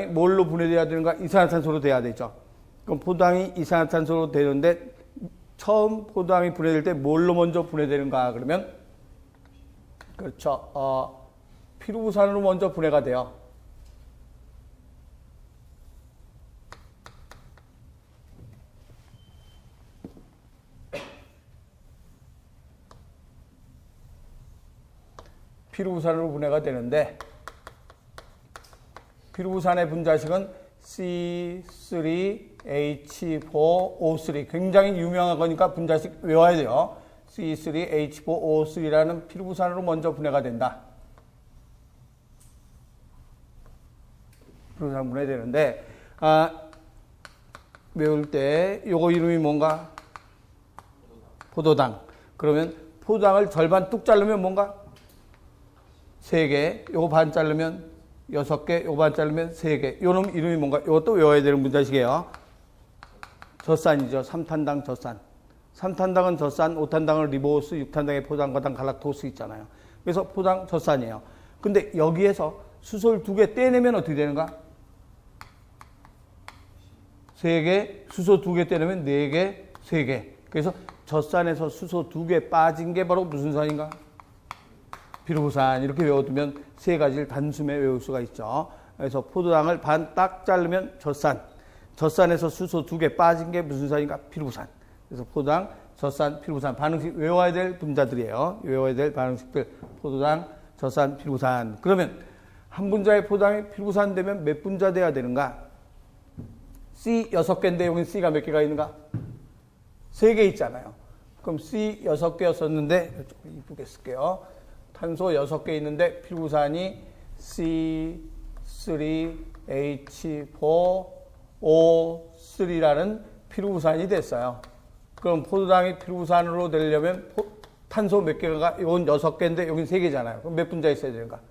뭘로 분해돼야 되는가? 이산화탄소로 돼야 되죠. 그럼 포도당이 이산화탄소로 되는데 처음 포도당이 분해될 때 뭘로 먼저 분해되는가? 그러면 그렇죠. 피루부산으로 먼저 분해가 돼요. 피루부산으로 분해가 되는데, 피루부산의 분자식은 C3H4O3. 굉장히 유명한 거니까 분자식 외워야 돼요. C3H4O3라는 피루부산으로 먼저 분해가 된다. 피루부산 분해되는데, 외울 때 요거 이름이 뭔가? 포도당. 그러면 포도당을 절반 뚝 자르면 뭔가? 3개, 요거 반 자르면 6개, 요거 반 자르면 3개. 요 놈 이름이 뭔가? 요것도 외워야 되는 분자식이에요. 젖산이죠. 3탄당 젖산. 3탄당은 젖산, 5탄당은 리보스, 6탄당에 포당, 과당, 갈락토스 있잖아요. 그래서 포당 젖산이에요. 근데 여기에서 수소를 2개 떼내면 어떻게 되는가? 3개, 수소 2개 떼내면 4개, 3개. 그래서 젖산에서 수소 2개 빠진 게 바로 무슨 산인가? 피루부산. 이렇게 외워두면 세 가지를 단숨에 외울 수가 있죠. 그래서 포도당을 반 딱 자르면 젖산. 젖산에서 수소 2개 빠진 게 무슨 산인가? 피루부산. 그래서 포도당, 젖산, 피루부산. 반응식 외워야 될 분자들이에요. 외워야 될 반응식들. 포도당, 젖산, 피루부산. 그러면 한 분자의 포도당이 피루부산 되면 몇 분자 돼야 되는가? C 6개인데 여기 C가 몇 개가 있는가? 3개 있잖아요. 그럼 C 6개였었는데 이쁘게 쓸게요. 탄소 6개 있는데 피루부산이 C3H4O3라는 피루부산이 됐어요. 그럼 포도당이 피루부산으로 되려면 탄소 몇 개가? 이건 6개인데 여긴 3개잖아요. 그럼 몇 분자 있어야 되는가?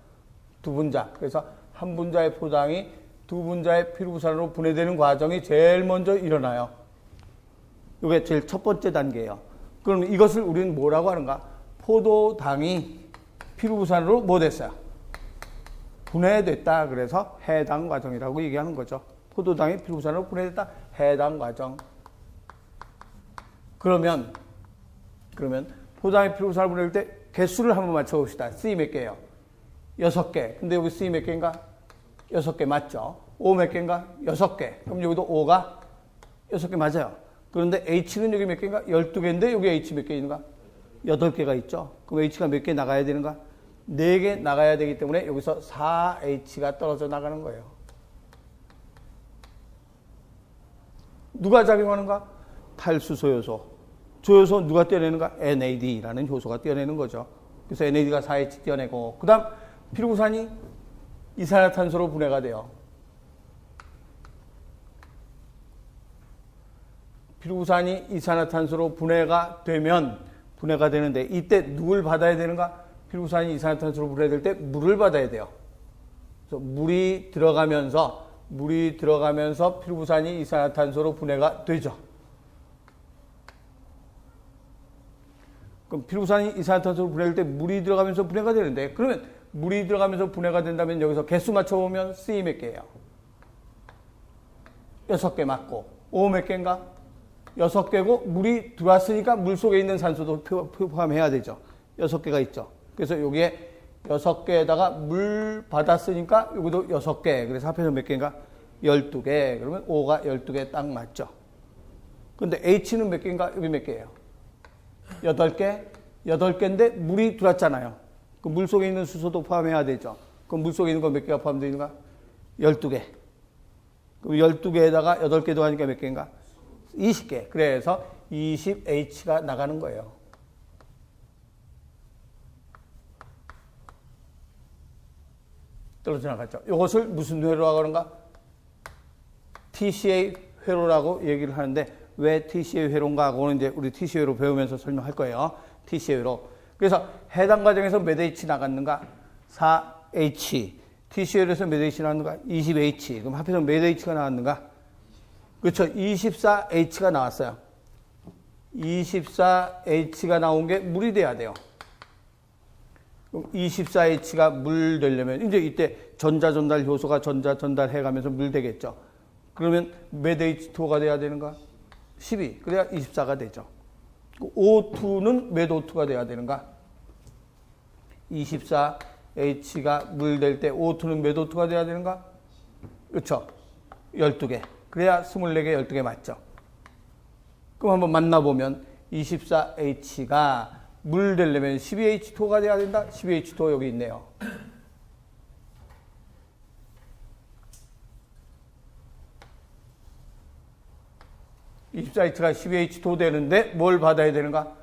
2분자. 그래서 한 분자의 포도당이 2분자의 피루부산으로 분해되는 과정이 제일 먼저 일어나요. 이게 제일 첫 번째 단계예요. 그럼 이것을 우리는 뭐라고 하는가? 포도당이 피루부산으로 뭐 됐어요? 분해됐다. 그래서 해당 과정이라고 얘기하는 거죠. 포도당이 피루부산으로 분해됐다. 해당 과정. 그러면 포도당이 피루부산으로 분해될 때 개수를 한번 맞춰봅시다. C 몇 개예요? 6개. 근데 여기 C 몇 개인가? 6개 맞죠? O 몇 개인가? 6개. 그럼 여기도 O가 6개 맞아요. 그런데 H는 여기 몇 개인가? 12개인데 여기 H 몇 개 있는가? 8개가 있죠. 그럼 H가 몇 개 나가야 되는가? 4개 나가야 되기 때문에 여기서 4H가 떨어져 나가는 거예요. 누가 작용하는가? 탈수소 요소. 조요소 누가 떼어내는가? NAD라는 효소가 떼어내는 거죠. 그래서 NAD가 4H 떼어내고, 그 다음 피루부산이 이산화탄소로 분해가 돼요. 피루부산이 이산화탄소로 분해가 되는데 이때 누굴 받아야 되는가? 피루부산이 이산화탄소로 분해될 때 물을 받아야 돼요. 그래서 물이 들어가면서 피루부산이 이산화탄소로 분해가 되죠. 그럼 피루부산이 이산화탄소로 분해될 때 물이 들어가면서 분해가 되는데, 그러면 물이 들어가면서 분해가 된다면 여기서 개수 맞춰보면 C 몇 개예요? 6개 맞고, O 몇 개인가? 6개고 물이 들어왔으니까 물 속에 있는 산소도 포함해야 되죠. 6개가 있죠. 그래서 여기에 6개에다가 물 받았으니까 여기도 6개. 그래서 합해서 몇 개인가? 12개. 그러면 O가 12개 딱 맞죠. 근데 H는 몇 개인가? 여기 몇 개예요? 8개? 8개인데 물이 들어왔잖아요. 그 물 속에 있는 수소도 포함해야 되죠. 그럼 물 속에 있는 거 몇 개가 포함되어 있는가? 12개. 그럼 12개에다가 8개 더하니까 몇 개인가? 20개. 그래서 20H가 나가는 거예요. 떨어져 나갔죠. 이것을 무슨 회로라고 하는가? TCA 회로라고 얘기를 하는데 왜 TCA 회로인가 하고는 이제 우리 TCA 회로 배우면서 설명할 거예요. TCA 회로. 그래서 해당 과정에서 몇 H 나갔는가? 4H. TCA 회로에서 몇 H 나왔는가? 20H. 그럼 합해서 몇 H가 나왔는가? 그렇죠. 24H가 나왔어요. 24H가 나온 게 물이 돼야 돼요. 24H가 물 되려면 이제 이때 전자 전달 효소가 전자 전달해 가면서 물 되겠죠. 그러면 몇 H2가 돼야 되는가? 12. 그래야 24가 되죠. O2는 몇 O2가 돼야 되는가? 24H가 물 될 때 O2는 몇 O2가 돼야 되는가? 그렇죠. 12개. 그래야 24개, 12개 맞죠. 그럼 한번 만나보면 24H가 물 되려면 12H2가 돼야 된다. 12H2 여기 있네요. 24H가 12H2 되는데 뭘 받아야 되는가?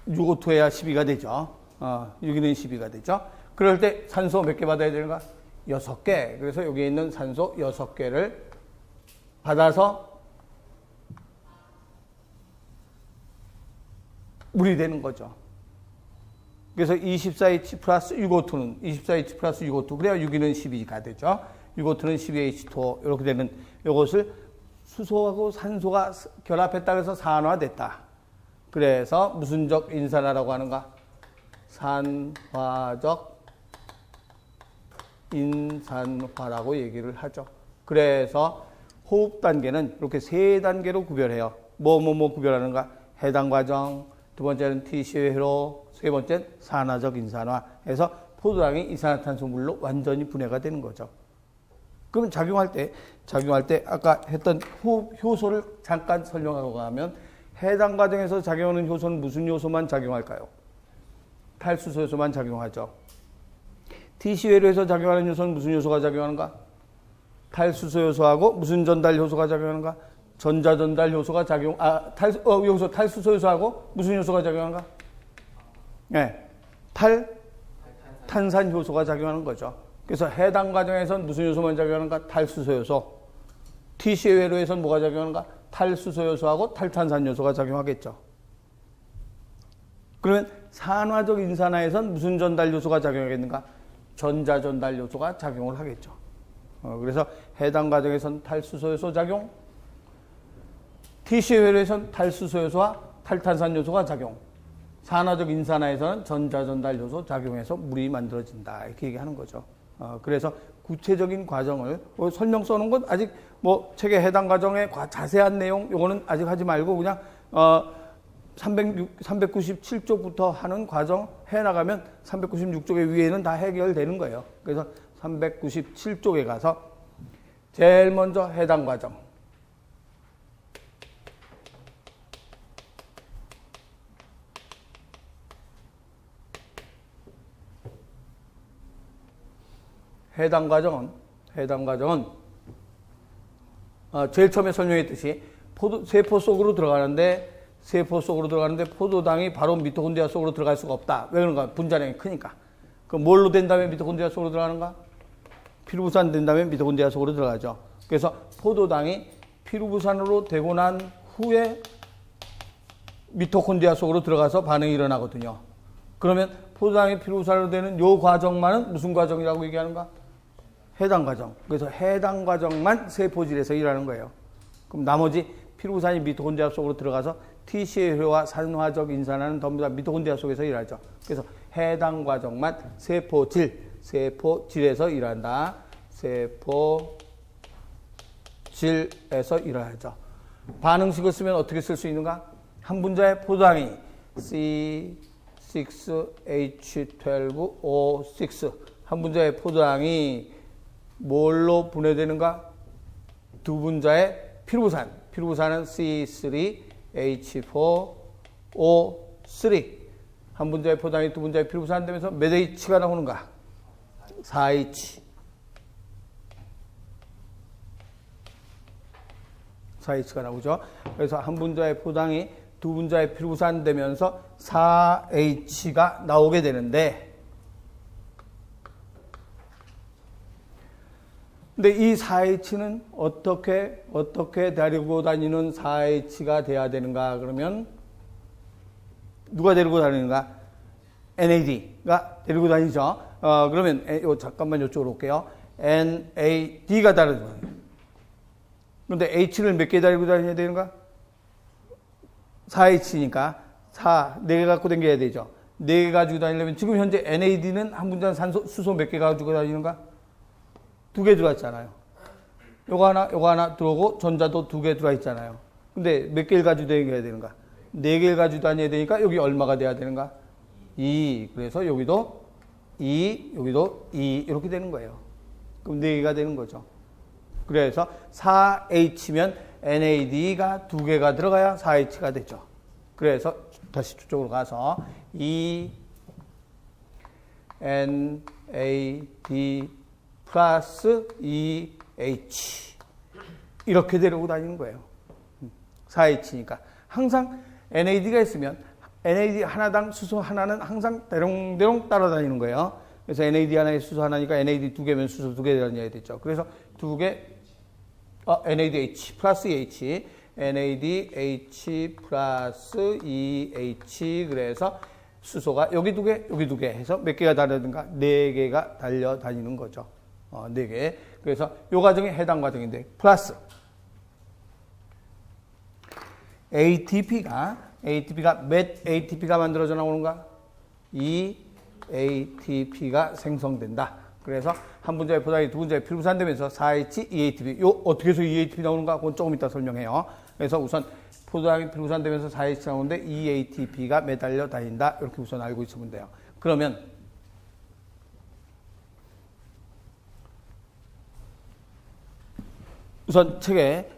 6O2해야 12가 되죠. 6이는 12가 되죠. 그럴 때 산소 몇 개 받아야 되는가? 6개. 그래서 여기에 있는 산소 6개를 받아서 물이 되는 거죠. 그래서 24H 플러스 6O2는 24H 플러스 6O2 그래야 6이는 12가 되죠. 6O2는 12H2 이렇게 되는 이것을 수소하고 산소가 결합했다고 해서 산화됐다. 그래서 무슨적 인산화라고 하는가? 산화적 인산화라고 얘기를 하죠. 그래서 호흡 단계는 이렇게 세 단계로 구별해요. 뭐 구별하는가? 해당 과정, 두 번째는 TCA 회로, 세 번째는 산화적 인산화 해서 포도당이 이산화탄소물로 완전히 분해가 되는 거죠. 그러면 작용할 때 아까 했던 호흡 효소를 잠깐 설명하고 가면 해당 과정에서 작용하는 효소는 무슨 요소만 작용할까요? 탈수소 요소만 작용하죠. TC회로에서 작용하는 요소는 무슨 요소가 작용하는가? 탈수소 요소하고 무슨 전달 효소가 작용하는가? 전자 전달 효소가 여기서 탈수소 요소하고 무슨 요소가 작용하는가? 네. 탄산 효소가 작용하는 거죠. 그래서 해당 과정에서는 무슨 요소만 작용하는가? 탈수소 요소. TC회로에서는 뭐가 작용하는가? 탈수소 요소하고 탈탄산 요소가 작용하겠죠. 그러면 산화적 인산화에서는 무슨 전달 요소가 작용하겠는가? 전자 전달 요소가 작용을 하겠죠. 그래서 해당 과정에서는 탈수소 요소 작용, TC회로에서는 탈수소 요소와 탈탄산 요소가 작용, 산화적 인산화에서는 전자 전달 요소 작용해서 물이 만들어진다. 이렇게 얘기하는 거죠. 그래서 구체적인 과정을 설명 써놓은 건 아직 뭐 책에 해당 과정의 자세한 내용 요거는 아직 하지 말고 그냥 397쪽부터 하는 과정 해나가면 396쪽의 위에는 다 해결되는 거예요. 그래서 397쪽에 가서 제일 먼저 해당 과정. 해당 과정은 제일 처음에 설명했듯이 세포 속으로 들어가는데 포도당이 바로 미토콘드리아 속으로 들어갈 수가 없다. 왜 그런가? 분자량이 크니까. 그럼 뭘로 된 다음에 미토콘드리아 속으로 들어가는가? 피루부산 된 다음에 미토콘드리아 속으로 들어가죠. 그래서 포도당이 피루부산으로 되고 난 후에 미토콘드리아 속으로 들어가서 반응이 일어나거든요. 그러면 포도당이 피루부산으로 되는 요 과정만은 무슨 과정이라고 얘기하는가? 해당 과정. 그래서 해당 과정만 세포질에서 일하는 거예요. 그럼 나머지 피루부산이 미토콘드리아 속으로 들어가서 TCA회로와 산화적 인산화는 전부 다 미토콘드리아 속에서 일하죠. 그래서 해당 과정만 세포질에서 일한다. 세포질. 질에서 일어나죠. 반응식을 쓰면 어떻게 쓸 수 있는가? 한 분자의 포장이 C6H12O6 한 분자의 포장이 뭘로 분해되는가? 두 분자의 피루부산. 피루부산은 C3H4O3 한 분자의 포장이 두 분자의 피루부산 되면서 몇 H가 나오는가? 4H. 4H가 나오죠. 그래서 한 분자의 포장이 두 분자의 피루부산 되면서 4H가 나오게 되는데, 근데 이 4H는 어떻게 데리고 다니는 4H가 돼야 되는가? 그러면 누가 데리고 다니는가? NAD가 데리고 다니죠. 그러면 잠깐만 이쪽으로 올게요. NAD가 다르죠. 그런데 H를 몇 개 데리고 다녀야 되는가? 4H니까 4개 갖고 다녀야 되죠. 4개 가지고 다니려면 지금 현재 NAD는 한 분자 산소, 수소 몇 개 가지고 다니는가? 2개 들어왔잖아요. 요거 하나 들어오고 전자도 2개 들어와 있잖아요. 근데 몇 개를 가지고 다녀야 되는가? 4개를 가지고 다녀야 되니까 여기 얼마가 돼야 되는가? 2. 그래서 여기도 2, 여기도 2 이렇게 되는 거예요. 그럼 4개가 되는 거죠. 그래서 4H면 NAD가 2개가 들어가야 4H가 되죠. 그래서 다시 저쪽으로 가서 NAD 플러스 EH 이렇게 데리고 다니는 거예요. 4H니까 항상 NAD가 있으면 NAD 하나당 수소 하나는 항상 대롱대롱 따라다니는 거예요. 그래서 NAD 하나에 수소 하나니까 NAD 2개면 수소 2개 다녀야 되죠. 그래서 2개 NADH 플러스 EH NADH 플러스 EH 그래서 수소가 여기 2개 여기 2개 해서 몇 개가 다르든가 4개가 달려다니는 거죠. 4개. 그래서 이 과정이 해당 과정인데 플러스 ATP가 몇 ATP가 만들어져 나오는가? 2 ATP가 생성된다. 그래서 한 분자의 포장이 두 분자의 피루부산 되면서 4H, 2ATP. 요 어떻게 해서 2ATP 나오는가? 그건 조금 이따 설명해요. 그래서 우선 포장이 피루부산 되면서 4H 나오는데 2ATP가 매달려 다닌다. 이렇게 우선 알고 있으면 돼요. 그러면 우선 책에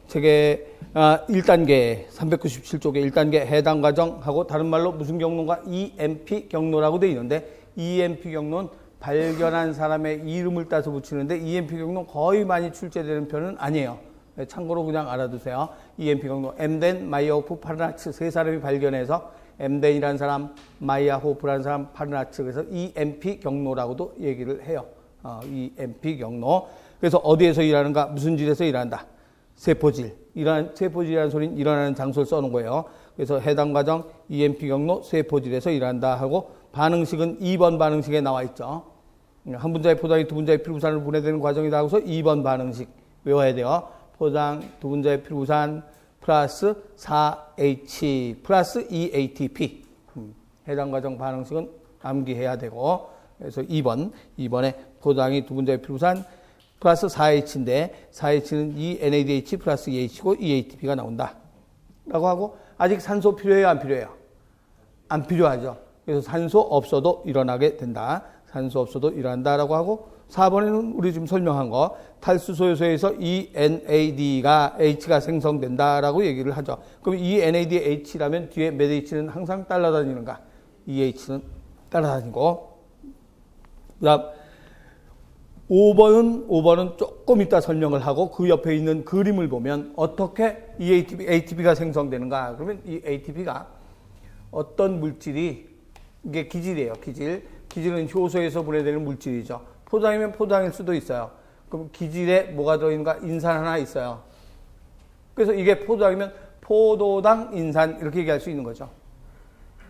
1단계 397쪽에 1단계 해당 과정하고 다른 말로 무슨 경로인가? EMP 경로라고 되어 있는데 EMP 경로는 발견한 사람의 이름을 따서 붙이는데 EMP 경로 거의 많이 출제되는 편은 아니에요. 참고로 그냥 알아두세요. EMP 경로 엠덴, 마이야호프, 파르나츠 세 사람이 발견해서 엠덴이라는 사람, 마이야호프라는 사람, 파르나츠 그래서 EMP 경로라고도 얘기를 해요. EMP 경로. 그래서 어디에서 일하는가? 무슨 질에서 일한다? 세포질. 세포질이라는 소리는 일어나는 장소를 써놓은 거예요. 그래서 해당 과정 EMP 경로 세포질에서 일한다 하고 반응식은 2번 반응식에 나와 있죠. 한 분자의 포장이 두 분자의 피루부산을 분해되는 과정이다 하고서 2번 반응식 외워야 돼요. 포장 두 분자의 피루부산 플러스 4H 플러스 EATP. 해당 과정 반응식은 암기해야 되고 그래서 2번에 포장이 두 분자의 피루부산 플러스 4H인데 4H는 NADH 플러스 EH고 EATP가 나온다. 라고 하고 아직 산소 필요해요? 안 필요해요? 안 필요하죠. 그래서 산소 없어도 일어나게 된다. 산소 없어도 일어난다라고 하고 4번에는 우리 지금 설명한 거 탈수소요소에서 이 NAD가 H가 생성된다라고 얘기를 하죠. 그럼 이 NADH라면 뒤에 몇 H는 항상 따라다니는가? EH는 따라다니고 그다음 5번은 조금 이따 설명을 하고 그 옆에 있는 그림을 보면 어떻게 ATP가 생성되는가? 그러면 이 ATP가 어떤 물질이 이게 기질이에요. 기질은 효소에서 분해되는 물질이죠. 포장이면 포장일 수도 있어요. 그럼 기질에 뭐가 들어있는가? 인산 하나 있어요. 그래서 이게 포장이면 포도당 인산 이렇게 얘기할 수 있는 거죠.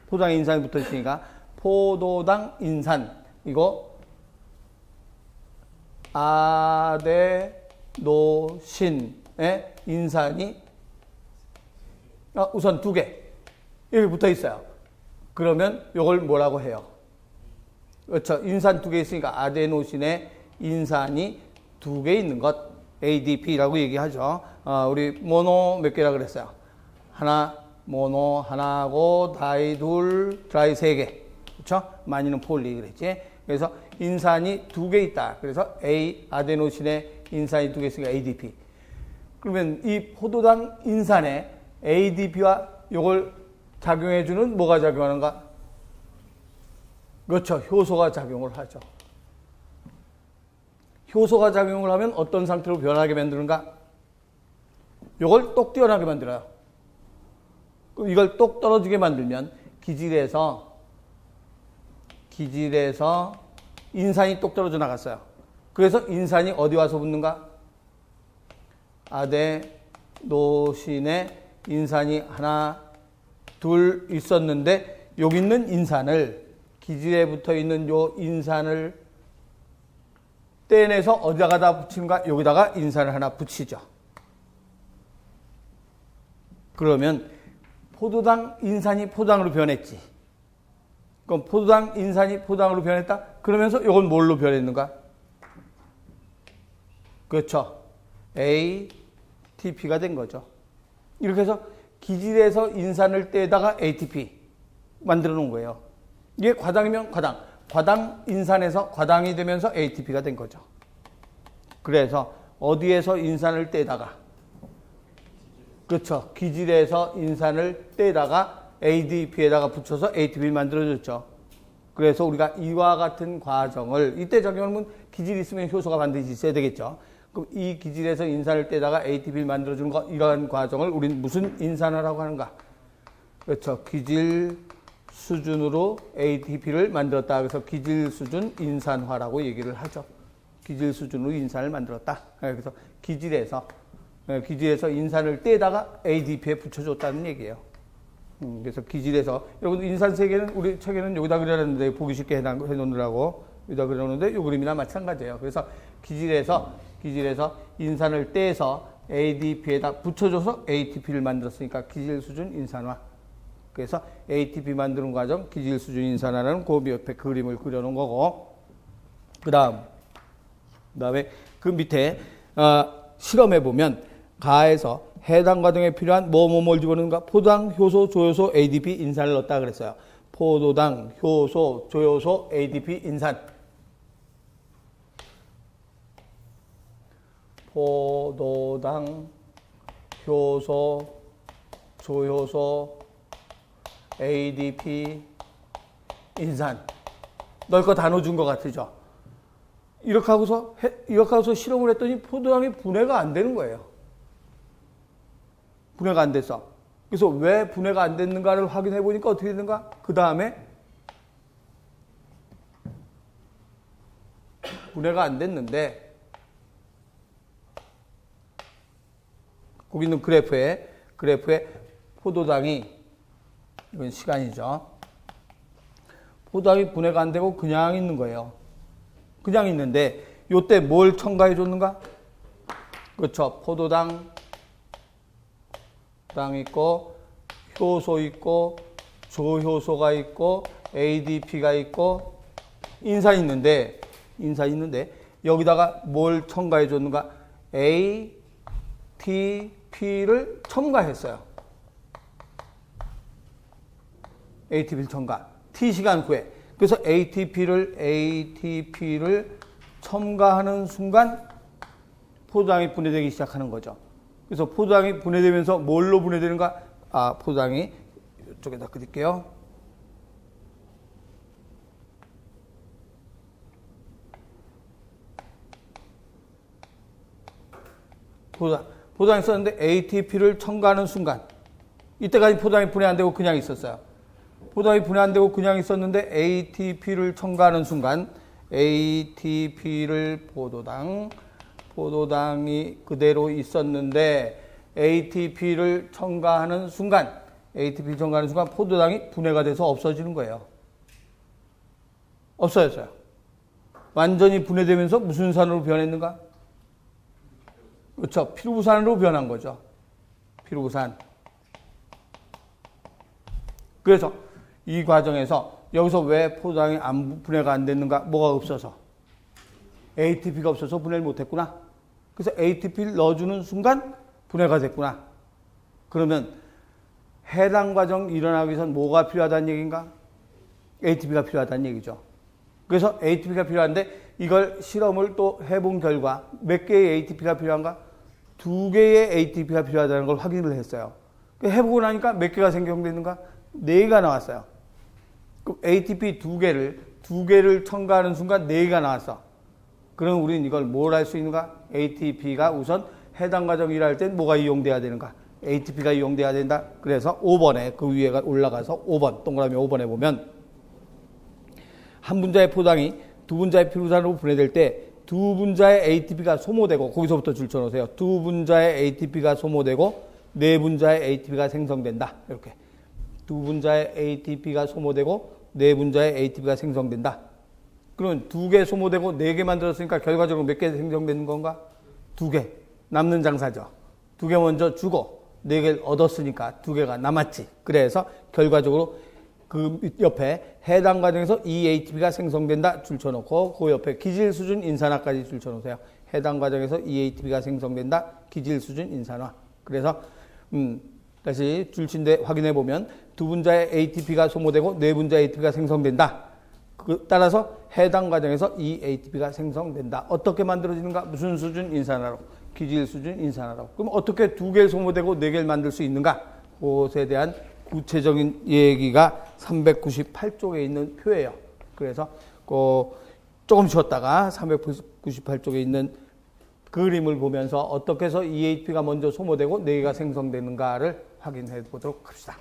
포장에 인산이 붙어 있으니까 포도당 인산 이거 아데노신의 인산이 우선 2개 여기 붙어 있어요. 그러면 이걸 뭐라고 해요? 그렇죠. 인산 2개 있으니까 아데노신에 인산이 2개 있는 것 ADP라고 얘기하죠. 우리 모노 몇 개라 그랬어요? 하나, 모노 하나고 다이 둘, 트라이 세 개. 그렇죠? 많이는 폴리 그랬지. 그래서 인산이 두 개 있다. 그래서 A 아데노신에 인산이 두 개 있으니까 ADP. 그러면 이 포도당 인산에 ADP와 이걸 작용해주는 뭐가 작용하는가? 그렇죠. 효소가 작용을 하죠. 효소가 작용을 하면 어떤 상태로 변하게 만드는가? 이걸 똑 띄어나게 만들어요. 그럼 이걸 똑 떨어지게 만들면 기질에서 인산이 똑 떨어져 나갔어요. 그래서 인산이 어디 와서 붙는가? 아데노신에 인산이 하나, 둘 있었는데 여기 있는 인산을 기질에 붙어 있는 요 인산을 떼내서 어디다가 붙이는가? 여기다가 인산을 하나 붙이죠. 그러면 포도당 인산이 포도당으로 변했지. 그럼 포도당 인산이 포도당으로 변했다? 그러면서 이건 뭘로 변했는가? 그렇죠. ATP가 된 거죠. 이렇게 해서 기질에서 인산을 떼다가 ATP 만들어 놓은 거예요. 이게 과당이면 과당. 과당 인산에서 과당이 되면서 ATP가 된 거죠. 그래서 어디에서 인산을 떼다가 그렇죠. 기질에서 인산을 떼다가 ADP에다가 붙여서 ATP를 만들어줬죠. 그래서 우리가 이와 같은 과정을 이때 적용하면 기질이 있으면 효소가 반드시 있어야 되겠죠. 그럼 이 기질에서 인산을 떼다가 ATP를 만들어주는 거 이러한 과정을 우리는 무슨 인산화라고 하는가? 그렇죠. 기질 수준으로 ATP를 만들었다. 그래서 기질 수준 인산화라고 얘기를 하죠. 기질 수준으로 인산을 만들었다. 그래서 기질에서 인산을 떼다가 ADP에 붙여줬다는 얘기예요. 그래서 기질에서 여러분 인산 세계는 우리 책에는 여기다 그려놨는데 보기 쉽게 해놓느라고 여기다 그려놓는데 이 그림이나 마찬가지예요. 그래서 기질에서 인산을 떼서 ADP에다 붙여줘서 ATP를 만들었으니까 기질 수준 인산화. 그래서 ATP 만드는 과정 기질 수준 인산화라는 그 옆에 그림을 그려놓은 거고 그 다음에 그 밑에 실험해 보면 가에서 해당 과정에 필요한 뭘 집어넣는가? 포도당, 효소, 조효소, ADP, 인산을 넣었다 그랬어요. 포도당, 효소, 조효소, ADP, 인산. 포도당, 효소, 조효소, ADP, 인산. 넣을 거 다 넣어준 것 같으죠? 이렇게 하고서 실험을 했더니 포도당이 분해가 안 되는 거예요. 분해가 안 됐어. 그래서 왜 분해가 안 됐는가를 확인해 보니까 어떻게 됐는가? 그 다음에 분해가 안 됐는데 거기 있는 그래프에 포도당이 이건 시간이죠. 포도당이 분해가 안 되고 그냥 있는 거예요. 그냥 있는데 요때 뭘 첨가해 줬는가? 그렇죠. 포도당 있고 효소 있고 조효소가 있고 ADP가 있고 인산이 있는데 여기다가 뭘 첨가해 줬는가? ATP를 첨가했어요. ATP를 첨가. T시간 후에. 그래서 ATP를 첨가하는 순간 포도당이 분해되기 시작하는 거죠. 그래서 포도당이 분해되면서 뭘로 분해되는가? 포도당이 이쪽에다 그릴게요. 포도당이 썼는데 ATP를 첨가하는 순간 이때까지 포도당이 분해 안 되고 그냥 있었어요. 포도당이 분해 안 되고 그냥 있었는데 ATP를 첨가하는 순간 ATP를 포도당이 그대로 있었는데 ATP를 첨가하는 순간 포도당이 분해가 돼서 없어지는 거예요. 없어졌어요. 완전히 분해되면서 무슨 산으로 변했는가? 그렇죠. 피루부산으로 변한 거죠. 피루부산. 그래서 이 과정에서 여기서 왜 포도당이 분해가 안 됐는가? 뭐가 없어서? ATP가 없어서 분해를 못했구나. 그래서 ATP를 넣어주는 순간 분해가 됐구나. 그러면 해당 과정 일어나기 위해선 뭐가 필요하다는 얘기인가? ATP가 필요하다는 얘기죠. 그래서 ATP가 필요한데 이걸 실험을 또 해본 결과 몇 개의 ATP가 필요한가? 2개의 ATP가 필요하다는 걸 확인을 했어요. 해보고 나니까 몇 개가 생성되는가? 4개가 나왔어요. 그럼 ATP 2개를 첨가하는 순간 4개가 나왔어. 그럼 우리는 이걸 뭘 할 수 있는가? ATP가 우선 해당 과정 일할 땐 뭐가 이용돼야 되는가? ATP가 이용돼야 된다. 그래서 5번에 그 위에가 올라가서 5번 동그라미 5번에 보면 한 분자의 포당이 두 분자의 피루산으로 분해될 때 두 분자의 ATP가 소모되고 거기서부터 줄 쳐놓으세요. 두 분자의 ATP가 소모되고 네 분자의 ATP가 생성된다. 이렇게 두 분자의 ATP가 소모되고 네 분자의 ATP가 생성된다. 그러면 2개 소모되고 4개 만들었으니까 결과적으로 몇 개 생성되는 건가? 2개. 남는 장사죠. 2개 먼저 주고 4개를 얻었으니까 2개가 남았지. 그래서 결과적으로 그 옆에 해당 과정에서 이 ATP가 생성된다 줄쳐놓고 그 옆에 기질 수준 인산화까지 줄쳐놓으세요. 해당 과정에서 이 ATP가 생성된다 기질 수준 인산화. 그래서 다시 줄친데 확인해 보면 두 분자의 ATP가 소모되고 네 분자의 ATP가 생성된다. 따라서 해당 과정에서 이 ATP가 생성된다. 어떻게 만들어지는가? 무슨 수준 인산화로? 기질 수준 인산화로. 그럼 어떻게 2개 소모되고 4개를 만들 수 있는가? 그것에 대한 구체적인 얘기가 398쪽에 있는 표예요. 그래서 조금 쉬었다가 398쪽에 있는 그림을 보면서 어떻게 해서 이 ATP가 먼저 소모되고 4개가 생성되는가를 확인해 보도록 합시다.